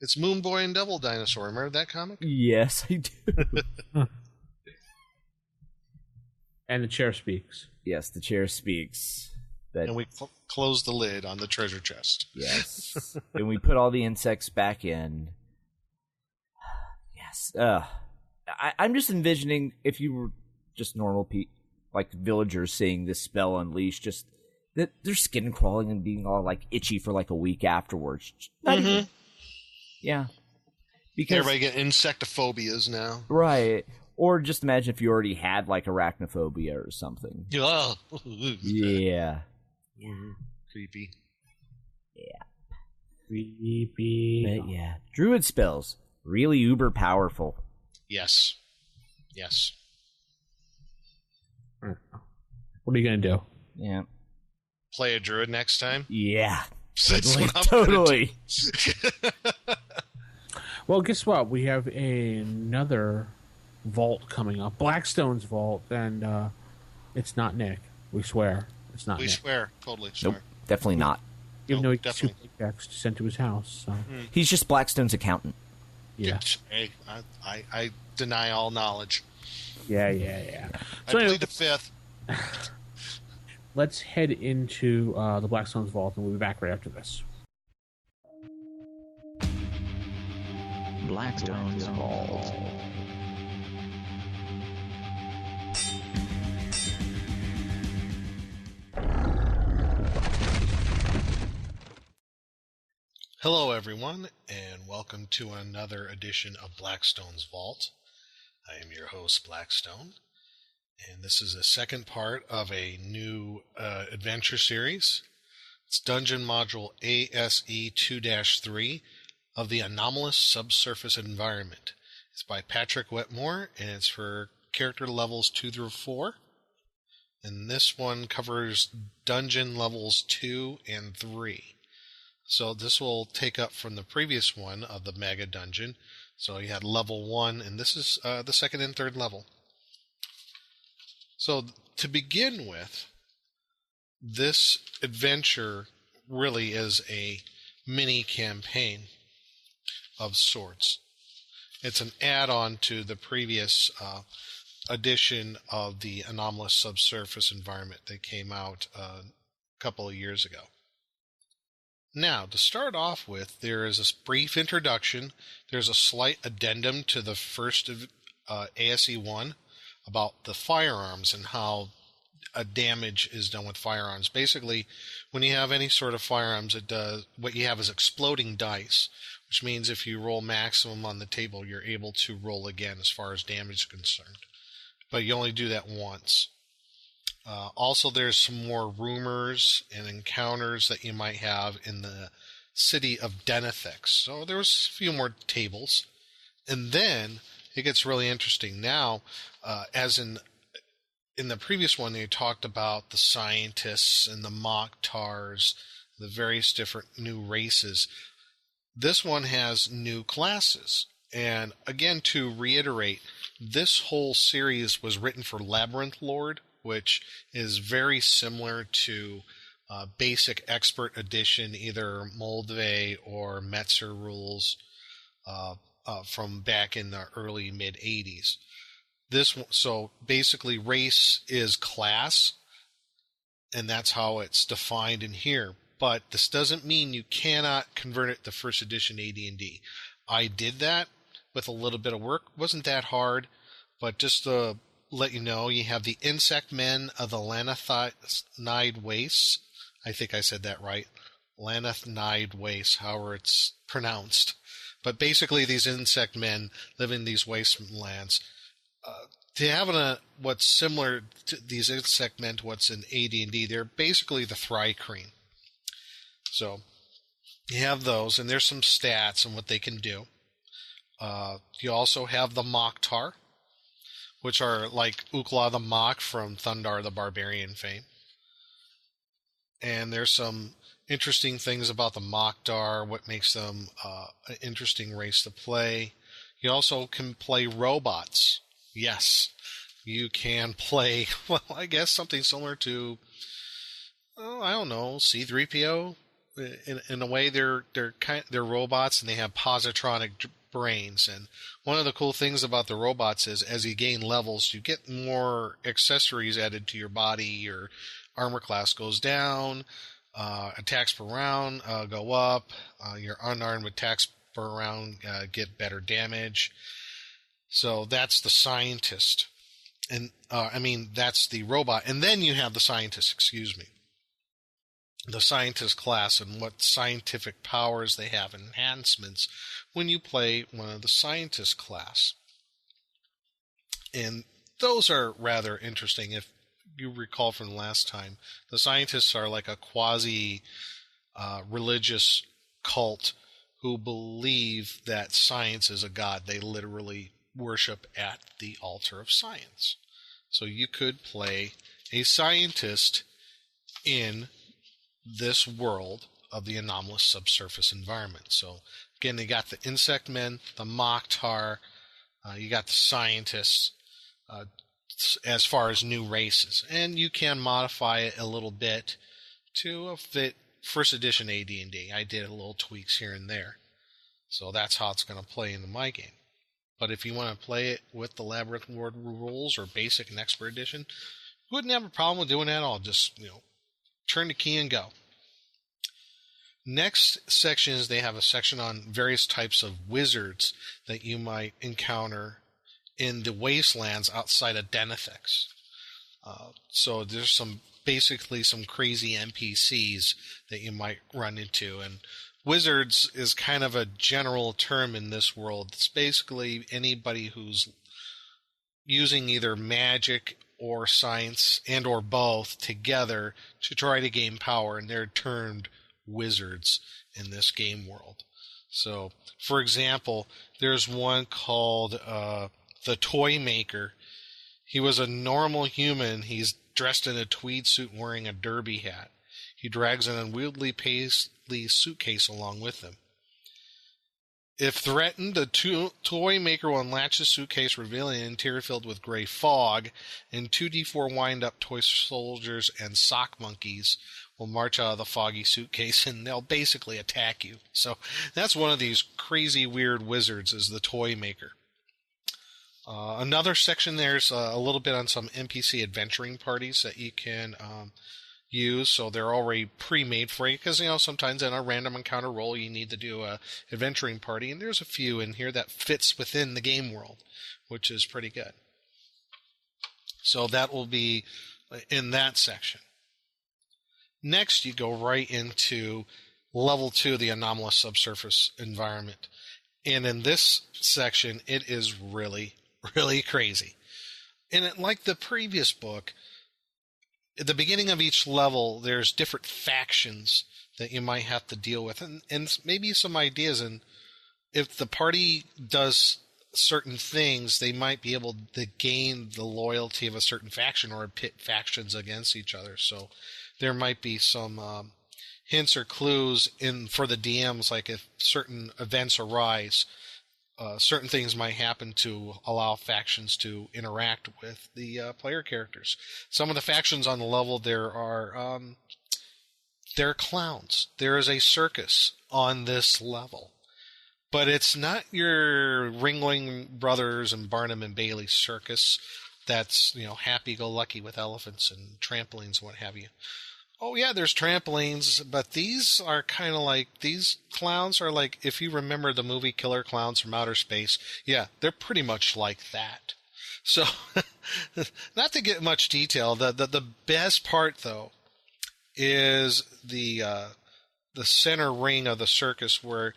it's Moon Boy and Devil Dinosaur. Remember that comic? Yes, I do. And the chair speaks. Yes, the chair speaks. And we close the lid on the treasure chest. Yes. And we put all the insects back in. Yes. I'm just envisioning if you were just normal like villagers seeing this spell unleashed, just that their skin crawling and being all like itchy for like a week afterwards. Yeah. Because everybody get insectophobias now. Right. Or just imagine if you already had like arachnophobia or something. Oh. Yeah. Creepy. Yeah. Creepy. But yeah. Druid spells. Really uber powerful. Yes. What are you going to do? Yeah. Play a druid next time? Yeah. That's what I'm totally. Well, guess what? We have another vault coming up. Blackstone's vault, and it's not Nick. We swear. It's not Nick. We swear. Totally swear. Nope. Definitely not. Even though he got 2 paychecks sent to his house. So. He's just Blackstone's accountant. Yeah. Hey, I deny all knowledge. Yeah. I plead the fifth. Let's head into the Blackstone's vault, and we'll be back right after this. Blackstone's vault. Hello, everyone, and welcome to another edition of Blackstone's Vault. I am your host, Blackstone, and this is the second part of a new adventure series. It's Dungeon Module ASE 2-3 of the Anomalous Subsurface Environment. It's by Patrick Wetmore, and it's for character levels 2 through 4. And this one covers dungeon levels 2 and 3. So this will take up from the previous one of the Mega Dungeon. So you had level 1, and this is the second and third level. So to begin with, this adventure really is a mini campaign of sorts. It's an add-on to the previous edition of the Anomalous Subsurface Environment that came out a couple of years ago. Now, to start off with, there is a brief introduction. There's a slight addendum to the first ASE 1 about the firearms and how damage is done with firearms. Basically, when you have any sort of firearms, what you have is exploding dice, which means if you roll maximum on the table, you're able to roll again as far as damage is concerned. But you only do that once. Also, there's some more rumors and encounters that you might have in the city of Denethix. So there was a few more tables. And then it gets really interesting. Now, as in the previous one, they talked about the scientists and the Mokhtars, the various different new races. This one has new classes. And again, to reiterate, this whole series was written for Labyrinth Lord, which is very similar to Basic Expert Edition, either Moldve or Metzer rules from back in the early mid-'80s. So basically race is class, and that's how it's defined in here. But this doesn't mean you cannot convert it to first edition AD&D. I did that with a little bit of work. It wasn't that hard, but just to let you know, you have the insect men of the Lanathnide Wastes. I think I said that right. Lanathnide Wastes, however it's pronounced. But basically these insect men live in these wastelands. To have what's similar to these insect men to what's in AD&D, they're basically the Thri-kreen. So you have those, and there's some stats and what they can do. You also have the Mokhtar, which are like Ukla the Mokh from Thundar the Barbarian fame. And there's some interesting things about the Mokhtar, what makes them an interesting race to play. You also can play robots. Yes, you can play, well, I guess something similar to, I don't know, C-3PO. In a way, they're robots, and they have positronic brains. And one of the cool things about the robots is, as you gain levels, you get more accessories added to your body. Your armor class goes down, attacks per round go up. Your unarmed attacks per round get better damage. So that's the scientist, and that's the robot. And then you have the scientist. Excuse me. The scientist class and what scientific powers they have, enhancements when you play one of the scientist class. And those are rather interesting. If you recall from last time, the scientists are like a quasi religious cult who believe that science is a god. They literally worship at the altar of science. So you could play a scientist in this world of the anomalous subsurface environment. So again, they got the insect men, the Mokhtar, you got the scientists, as far as new races, and you can modify it a little bit to fit first edition AD&D. I did a little tweaks here and there, so that's how it's going to play into my game. But if you want to play it with the Labyrinth World rules or basic and expert edition, you wouldn't have a problem with doing that at all. Just turn the key and go. Next section is they have a section on various types of wizards that you might encounter in the wastelands outside of Denethix. So there's basically some crazy NPCs that you might run into. And wizards is kind of a general term in this world. It's basically anybody who's using either magic or science and or both together to try to gain power, and they're termed wizards in this game world. So, for example, there's one called the Toy Maker. He was a normal human. He's dressed in a tweed suit and wearing a derby hat. He drags an unwieldy paisley suitcase along with him. If threatened, the Toy Maker will unlatch the suitcase, revealing an interior filled with gray fog, and 2d4 wind-up toy soldiers and sock monkeys will march out of the foggy suitcase, and they'll basically attack you. So that's one of these crazy, weird wizards, is the Toy Maker. Another section, there's a little bit on some NPC adventuring parties that you can use, so they're already pre-made for you, because sometimes in a random encounter roll you need to do a adventuring party, and there's a few in here that fits within the game world, which is pretty good. So that will be in that section. Next, you go right into level 2, the anomalous subsurface environment, and in this section it is really, really crazy. And like the previous book, at the beginning of each level, there's different factions that you might have to deal with, and maybe some ideas. And if the party does certain things, they might be able to gain the loyalty of a certain faction or pit factions against each other. So there might be some hints or clues for the DMs, like if certain events arise, certain things might happen to allow factions to interact with the player characters. Some of the factions on the level there are they're clowns. There is a circus on this level. But it's not your Ringling Brothers and Barnum and Bailey circus that's, happy-go-lucky with elephants and trampolines and what have you. Oh, yeah, there's trampolines, but these are kind of like, these clowns are like, if you remember the movie Killer Clowns from Outer Space, yeah, they're pretty much like that. So, not to get much detail, the best part, though, is the center ring of the circus where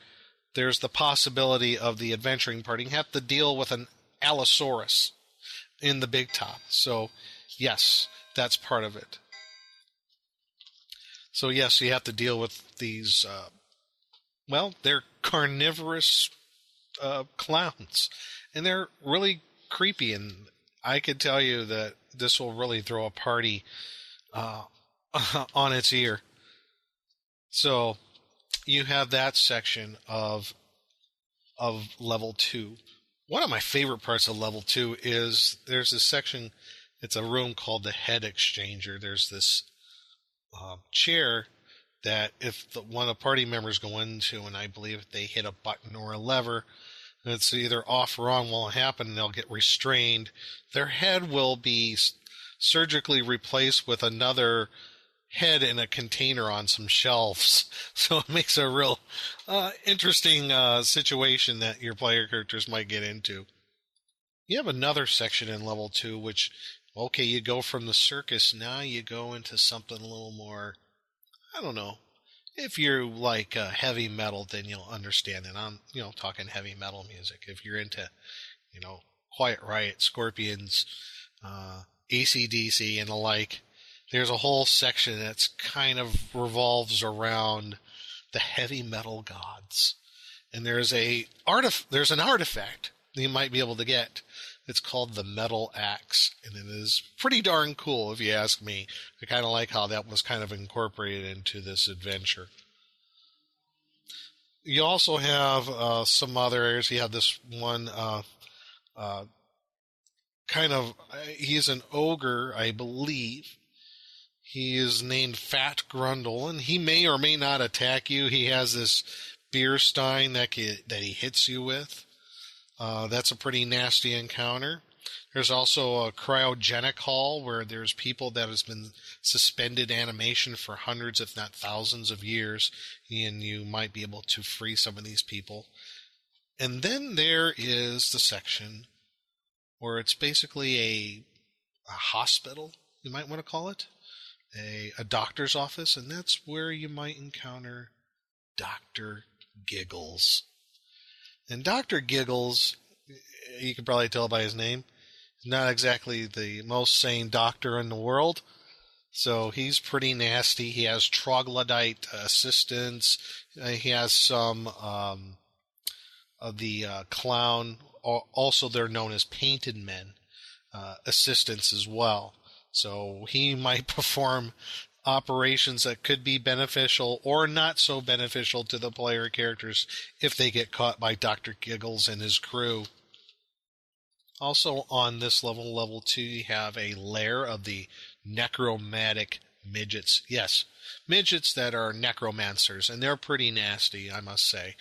there's the possibility of the adventuring party. You have to deal with an Allosaurus in the big top. So, yes, that's part of it. So, yes, you have to deal with these, they're carnivorous clowns. And they're really creepy. And I could tell you that this will really throw a party on its ear. So, you have that section of level 2. One of my favorite parts of level 2 is there's this section, it's a room called the Head Exchanger. There's this chair that if one of the party members go into, and I believe if they hit a button or a lever, it's either off or on will happen, and they'll get restrained. Their head will be surgically replaced with another head in a container on some shelves. So it makes a real interesting situation that your player characters might get into. You have another section in level 2, which, okay, you go from the circus, now you go into something a little more, I don't know. If you're like heavy metal, then you'll understand it. I'm, talking heavy metal music. If you're into, Quiet Riot, Scorpions, AC/DC, and the like, there's a whole section that's kind of revolves around the heavy metal gods. And there's an artifact that you might be able to get. It's called the Metal Axe, and it is pretty darn cool if you ask me. I kind of like how that was kind of incorporated into this adventure. You also have some other areas. You have this one he's an ogre, I believe. He is named Fat Grundle, and he may or may not attack you. He has this beer stein that he hits you with. That's a pretty nasty encounter. There's also a cryogenic hall where there's people that has been suspended animation for hundreds, if not thousands of years, and you might be able to free some of these people. And then there is the section where it's basically a hospital, you might want to call it. A doctor's office, and that's where you might encounter Dr. Giggles. And Dr. Giggles, you can probably tell by his name, is not exactly the most sane doctor in the world. So he's pretty nasty. He has troglodyte assistants. He has some of the clown, also they're known as painted men, assistants as well. So he might perform operations that could be beneficial or not so beneficial to the player characters if they get caught by Dr. Giggles and his crew. Also on this level 2, you have a lair of the necromantic midgets. Yes, midgets that are necromancers, and they're pretty nasty, I must say.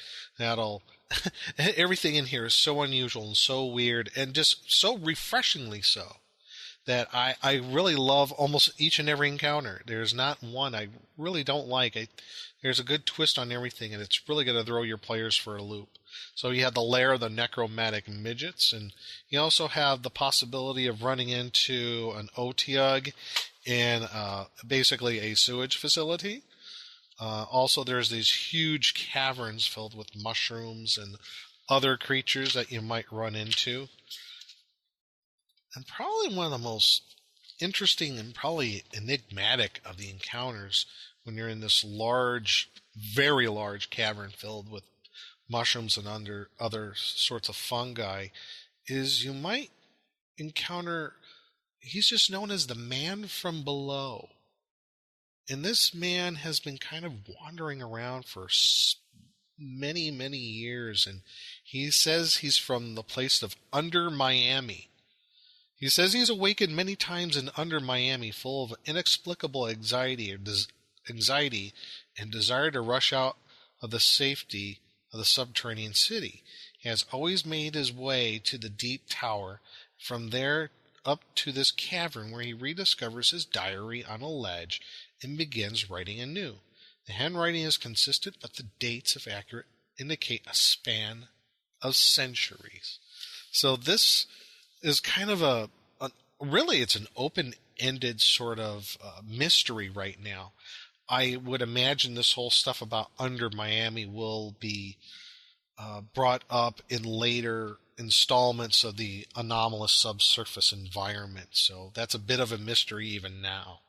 Everything in here is so unusual and so weird and just so refreshingly so, that I really love almost each and every encounter. There's not one I really don't like. There's a good twist on everything, and it's really going to throw your players for a loop. So you have the lair of the necromantic midgets, and you also have the possibility of running into an Otyugh in basically a sewage facility. Also, there's these huge caverns filled with mushrooms and other creatures that you might run into. And probably one of the most interesting and probably enigmatic of the encounters when you're in this large, very large cavern filled with mushrooms and other sorts of fungi is you might encounter, he's just known as the Man from Below. And this man has been kind of wandering around for many, many years, and he says he's from the place of Under Miami. He says he's awakened many times in Under Miami, full of inexplicable anxiety and desire to rush out of the safety of the subterranean city. He has always made his way to the deep tower, from there up to this cavern where he rediscovers his diary on a ledge and begins writing anew. The handwriting is consistent, but the dates, if accurate, indicate a span of centuries. So this is kind of really it's an open-ended sort of mystery right now. I would imagine this whole stuff about Under Miami will be brought up in later installments of the anomalous subsurface environment. So that's a bit of a mystery even now.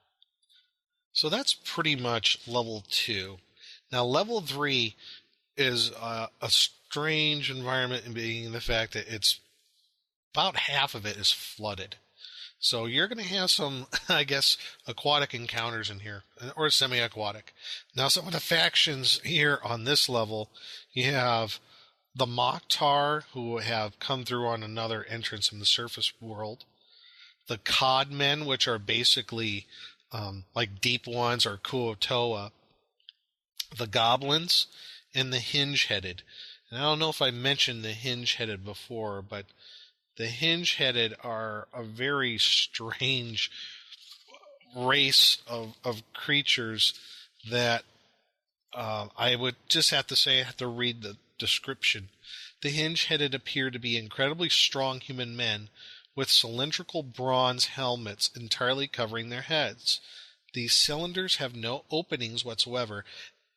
So that's pretty much level 2. Now level 3 is a strange environment, in being the fact that it's about half of it is flooded. So you're going to have some, I guess, aquatic encounters in here, or semi-aquatic. Now some of the factions here on this level, you have the Mokhtar, who have come through on another entrance in the surface world. The Codmen, which are basically like Deep Ones or Kuo-Toa. The Goblins, and the Hinge-Headed. And I don't know if I mentioned the Hinge-Headed before, but the Hinge-Headed are a very strange race of creatures that I would just have to say, I have to read the description. The Hinge-Headed appear to be incredibly strong human men with cylindrical bronze helmets entirely covering their heads. These cylinders have no openings whatsoever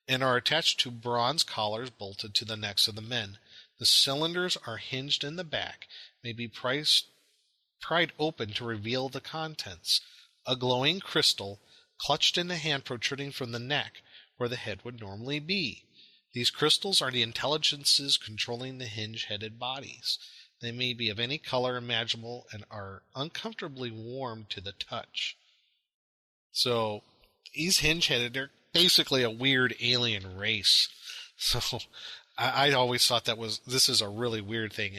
and are attached to bronze collars bolted to the necks of the men. The cylinders are hinged in the back, may be pried open to reveal the contents. A glowing crystal, clutched in the hand protruding from the neck, where the head would normally be. These crystals are the intelligences controlling the hinge-headed bodies. They may be of any color imaginable and are uncomfortably warm to the touch. So, these hinge-headed, they're basically a weird alien race. So, I always thought this is a really weird thing.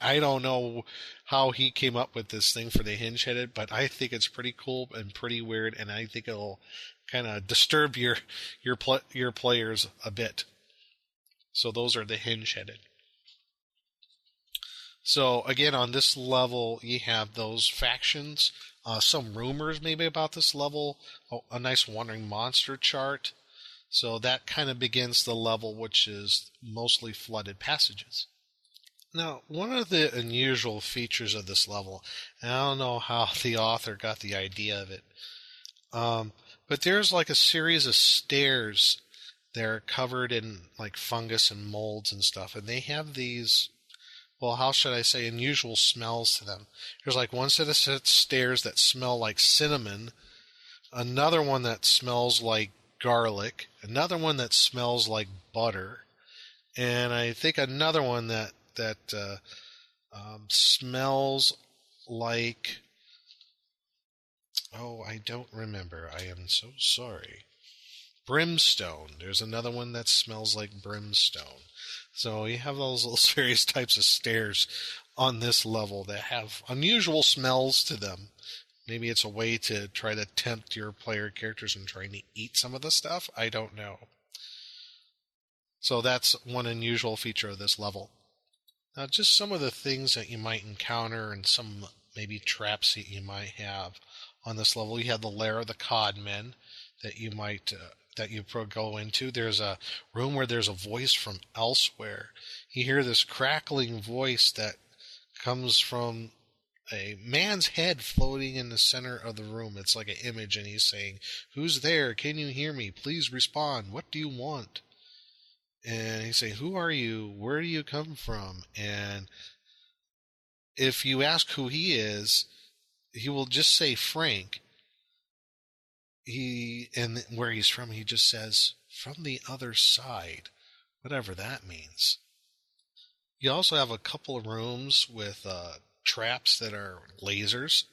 I don't know how he came up with this thing for the hinge-headed, but I think it's pretty cool and pretty weird, and I think it'll kind of disturb your players a bit. So those are the hinge-headed. So again, on this level, you have those factions. Some rumors maybe about this level. A nice wandering monster chart. So that kind of begins the level, which is mostly flooded passages. Now, one of the unusual features of this level, and I don't know how the author got the idea of it, but there's like a series of stairs that are covered in like fungus and molds and stuff, and they have these, well, how should I say, unusual smells to them. There's like one set of stairs that smell like cinnamon, another one that smells like garlic, another one that smells like butter, and I think another one that smells like, oh, I don't remember. I am so sorry. Brimstone. There's another one that smells like brimstone. So you have those little various types of stairs on this level that have unusual smells to them. Maybe it's a way to try to tempt your player characters in trying to eat some of the stuff. I don't know. So that's one unusual feature of this level. Now, just some of the things that you might encounter and some maybe traps that you might have on this level. You have the lair of the Codmen that you might go into. There's a room where there's a voice from elsewhere. You hear this crackling voice that comes from a man's head floating in the center of the room. It's like an image, and he's saying, "Who's there? Can you hear me? Please respond. What do you want?" And he's saying, "Who are you? Where do you come from?" And if you ask who he is, he will just say Frank. And where he's from, he just says, "From the other side," whatever that means. You also have a couple of rooms with traps that are lasers,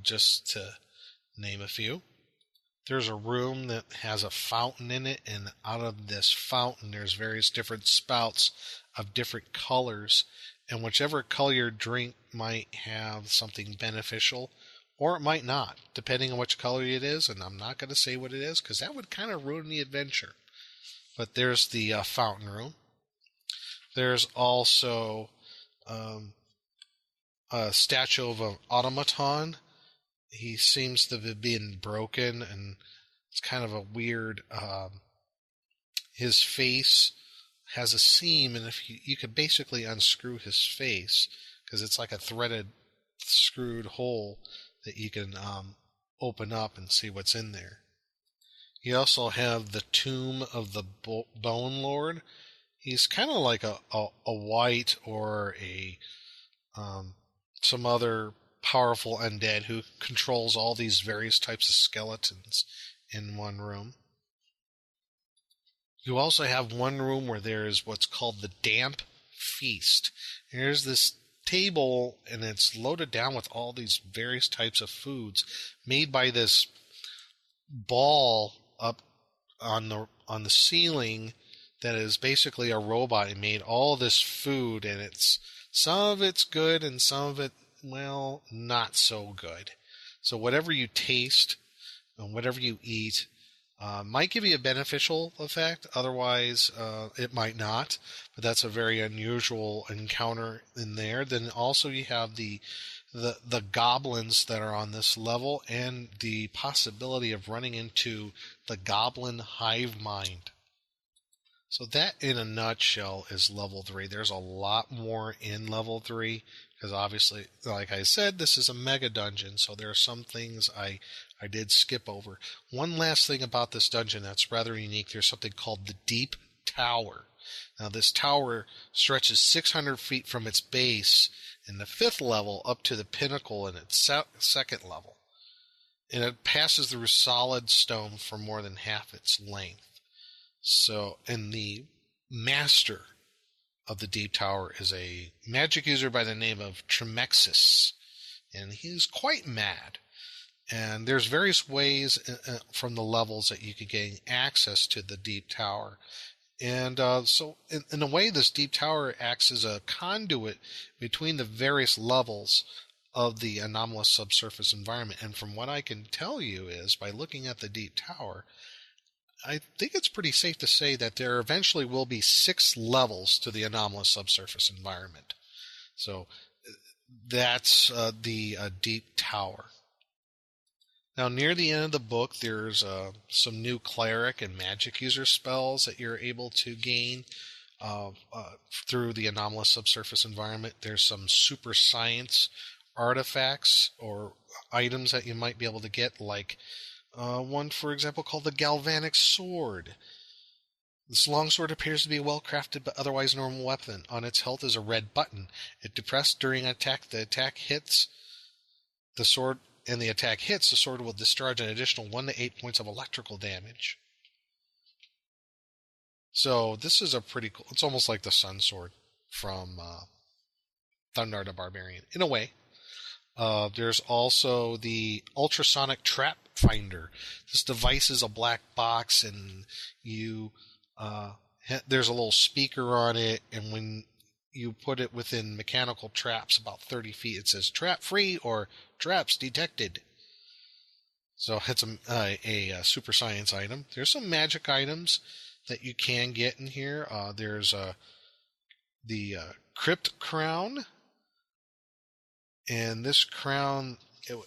just to name a few. There's a room that has a fountain in it, and out of this fountain there's various different spouts of different colors, and whichever color your drink might have something beneficial, or it might not, depending on which color it is, and I'm not going to say what it is, because that would kind of ruin the adventure. But there's the fountain room. There's also a statue of an automaton. He seems to have been broken, and it's kind of a weird. His face has a seam, and if you could basically unscrew his face because it's like a threaded, screwed hole that you can open up and see what's in there. You also have the tomb of the Bone Lord. He's kind of like a white or a some other powerful undead who controls all these various types of skeletons in one room. You also have one room where there is what's called the Damp Feast. There's this table, and it's loaded down with all these various types of foods made by this ball up on the ceiling that is basically a robot. It made all this food, and some of it's good and some of it, well, not so good. So whatever you taste and whatever you eat might give you a beneficial effect. Otherwise, it might not. But that's a very unusual encounter in there. Then also you have the goblins that are on this level, and the possibility of running into the goblin hive mind. So that, in a nutshell, is level 3. There's a lot more in level 3, because obviously, like I said, this is a mega dungeon, so there are some things I did skip over. One last thing about this dungeon that's rather unique, there's something called the Deep Tower. Now, this tower stretches 600 feet from its base in the 5th level up to the pinnacle in its 2nd level. And it passes through solid stone for more than half its length. So, and the master of the Deep Tower is a magic user by the name of Tremexis, and he's quite mad. And there's various ways from the levels that you could gain access to the Deep Tower. And so, in a way, this Deep Tower acts as a conduit between the various levels of the anomalous subsurface environment. And from what I can tell you is, by looking at the Deep Tower, I think it's pretty safe to say that there eventually will be 6 levels to the anomalous subsurface environment. So that's the Deep Tower. Now, near the end of the book, there's some new cleric and magic user spells that you're able to gain through the anomalous subsurface environment. There's some super science artifacts or items that you might be able to get, like one, for example, called the Galvanic Sword. This longsword appears to be a well-crafted but otherwise normal weapon. On its hilt is a red button. If depressed during attack, the attack hits the sword, and the attack hits, the sword will discharge an additional 1 to 8 points of electrical damage. So this is a pretty cool... It's almost like the Sun Sword from Thundar the Barbarian, in a way. There's also the ultrasonic trap finder. This device is a black box, and you there's a little speaker on it, and when you put it within mechanical traps about 30 feet, it says trap free or traps detected. So it's a super science item. There's some magic items that you can get in here. There's the Crypt Crown. And this crown,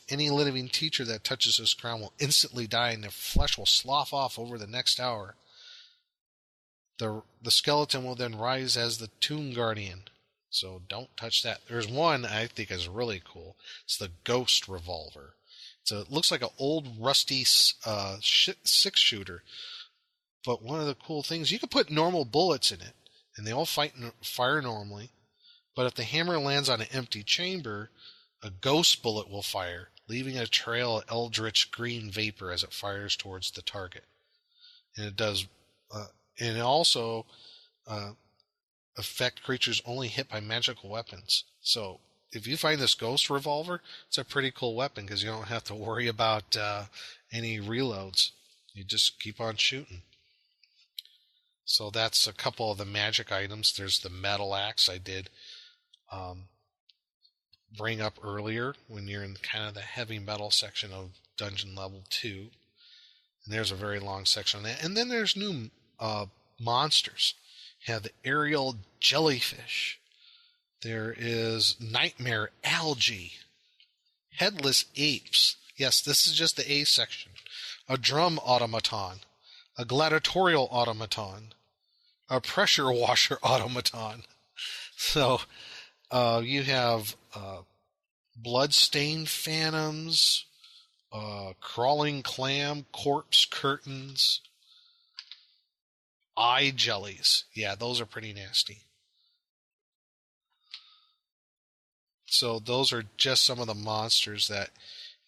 any living teacher that touches this crown will instantly die, and their flesh will slough off over the next hour. The skeleton will then rise as the Tomb Guardian. So don't touch that. There's one I think is really cool. It's the Ghost Revolver. It looks like an old rusty 6-shooter. But one of the cool things, you can put normal bullets in it, and they all fire normally. But if the hammer lands on an empty chamber, a ghost bullet will fire, leaving a trail of eldritch green vapor as it fires towards the target. And it does, and it also affect creatures only hit by magical weapons. So if you find this ghost revolver, it's a pretty cool weapon because you don't have to worry about any reloads. You just keep on shooting. So that's a couple of the magic items. There's the metal axe I did bring up earlier when you're in kind of the heavy metal section of dungeon level 2. And there's a very long section on that. And then there's new monsters. You have the aerial jellyfish. There is nightmare algae. Headless apes. Yes, this is just the A section. A drum automaton. A gladiatorial automaton. A pressure washer automaton. So you have blood-stained phantoms, crawling clam, corpse curtains, eye jellies. Yeah, those are pretty nasty. So those are just some of the monsters that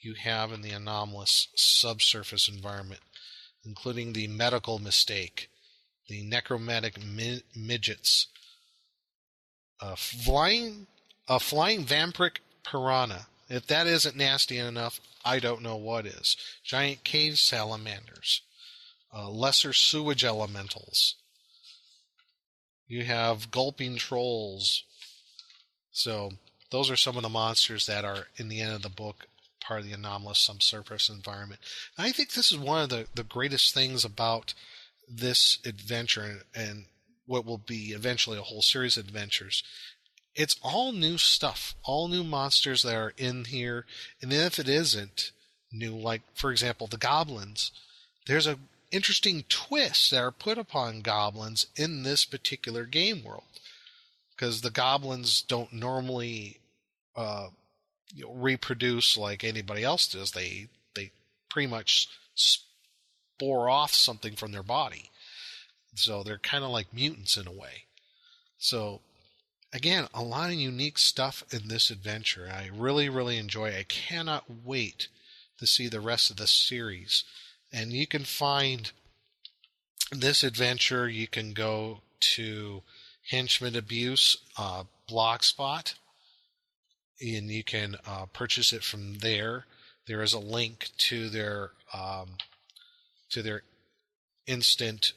you have in the anomalous subsurface environment, including the medical mistake, the necromantic midgets, flying vampiric piranha. If that isn't nasty enough, I don't know what is. Giant cave salamanders, lesser sewage elementals. You have gulping trolls. So those are some of the monsters that are in the end of the book, part of the anomalous subsurface environment. And I think this is one of the greatest things about this adventure and what will be eventually a whole series of adventures. It's all new stuff, all new monsters that are in here. And then if it isn't new, like, for example, the goblins, there's an interesting twist that are put upon goblins in this particular game world. Because the goblins don't normally reproduce like anybody else does. They pretty much spore off something from their body. So they're kind of like mutants in a way. So, again, a lot of unique stuff in this adventure. I really, really enjoy it. I cannot wait to see the rest of the series. And you can find this adventure. You can go to Henchman Abuse Blogspot, and you can purchase it from there. There is a link to their instant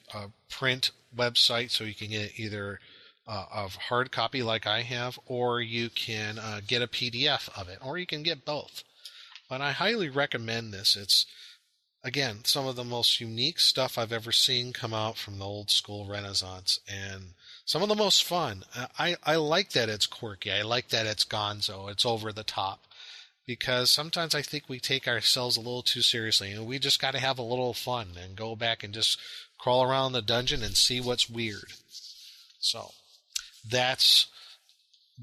print website, so you can get either of hard copy like I have, or you can get a PDF of it, or you can get both. But I highly recommend this. It's, again, some of the most unique stuff I've ever seen come out from the old school Renaissance, and some of the most fun. I like that it's quirky. I like that it's gonzo. It's over the top. Because sometimes I think we take ourselves a little too seriously, and we just got to have a little fun and go back and just crawl around the dungeon and see what's weird. So that's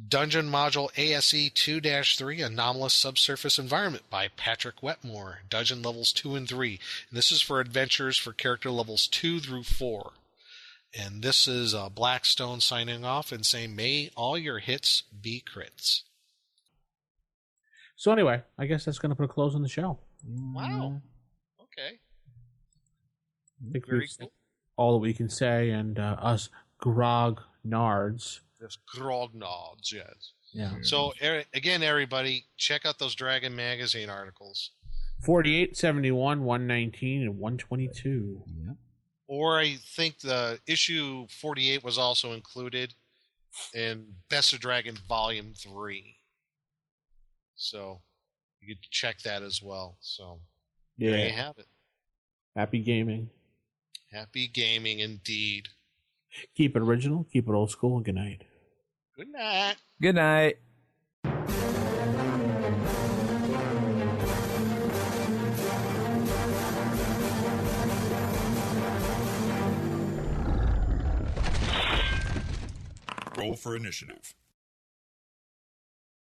Dungeon Module ASE 2-3, Anomalous Subsurface Environment by Patrick Wetmore, Dungeon Levels 2 and 3. And this is for adventures for character levels 2 through 4. And this is Blackstone signing off and saying, may all your hits be crits. So anyway, I guess that's going to put a close on the show. Wow. Okay. I think Very we've said cool. all that we can say, and us grog nards. Yes, grognods, yes. Yeah. So, again, everybody, check out those Dragon Magazine articles. 48, 71, 119, and 122. Yeah. Or I think the issue 48 was also included in Best of Dragon Volume 3. So you could check that as well. So there you have it. Happy gaming. Happy gaming indeed. Keep it original, keep it old school, and good night. Good night. Good night. Roll for initiative.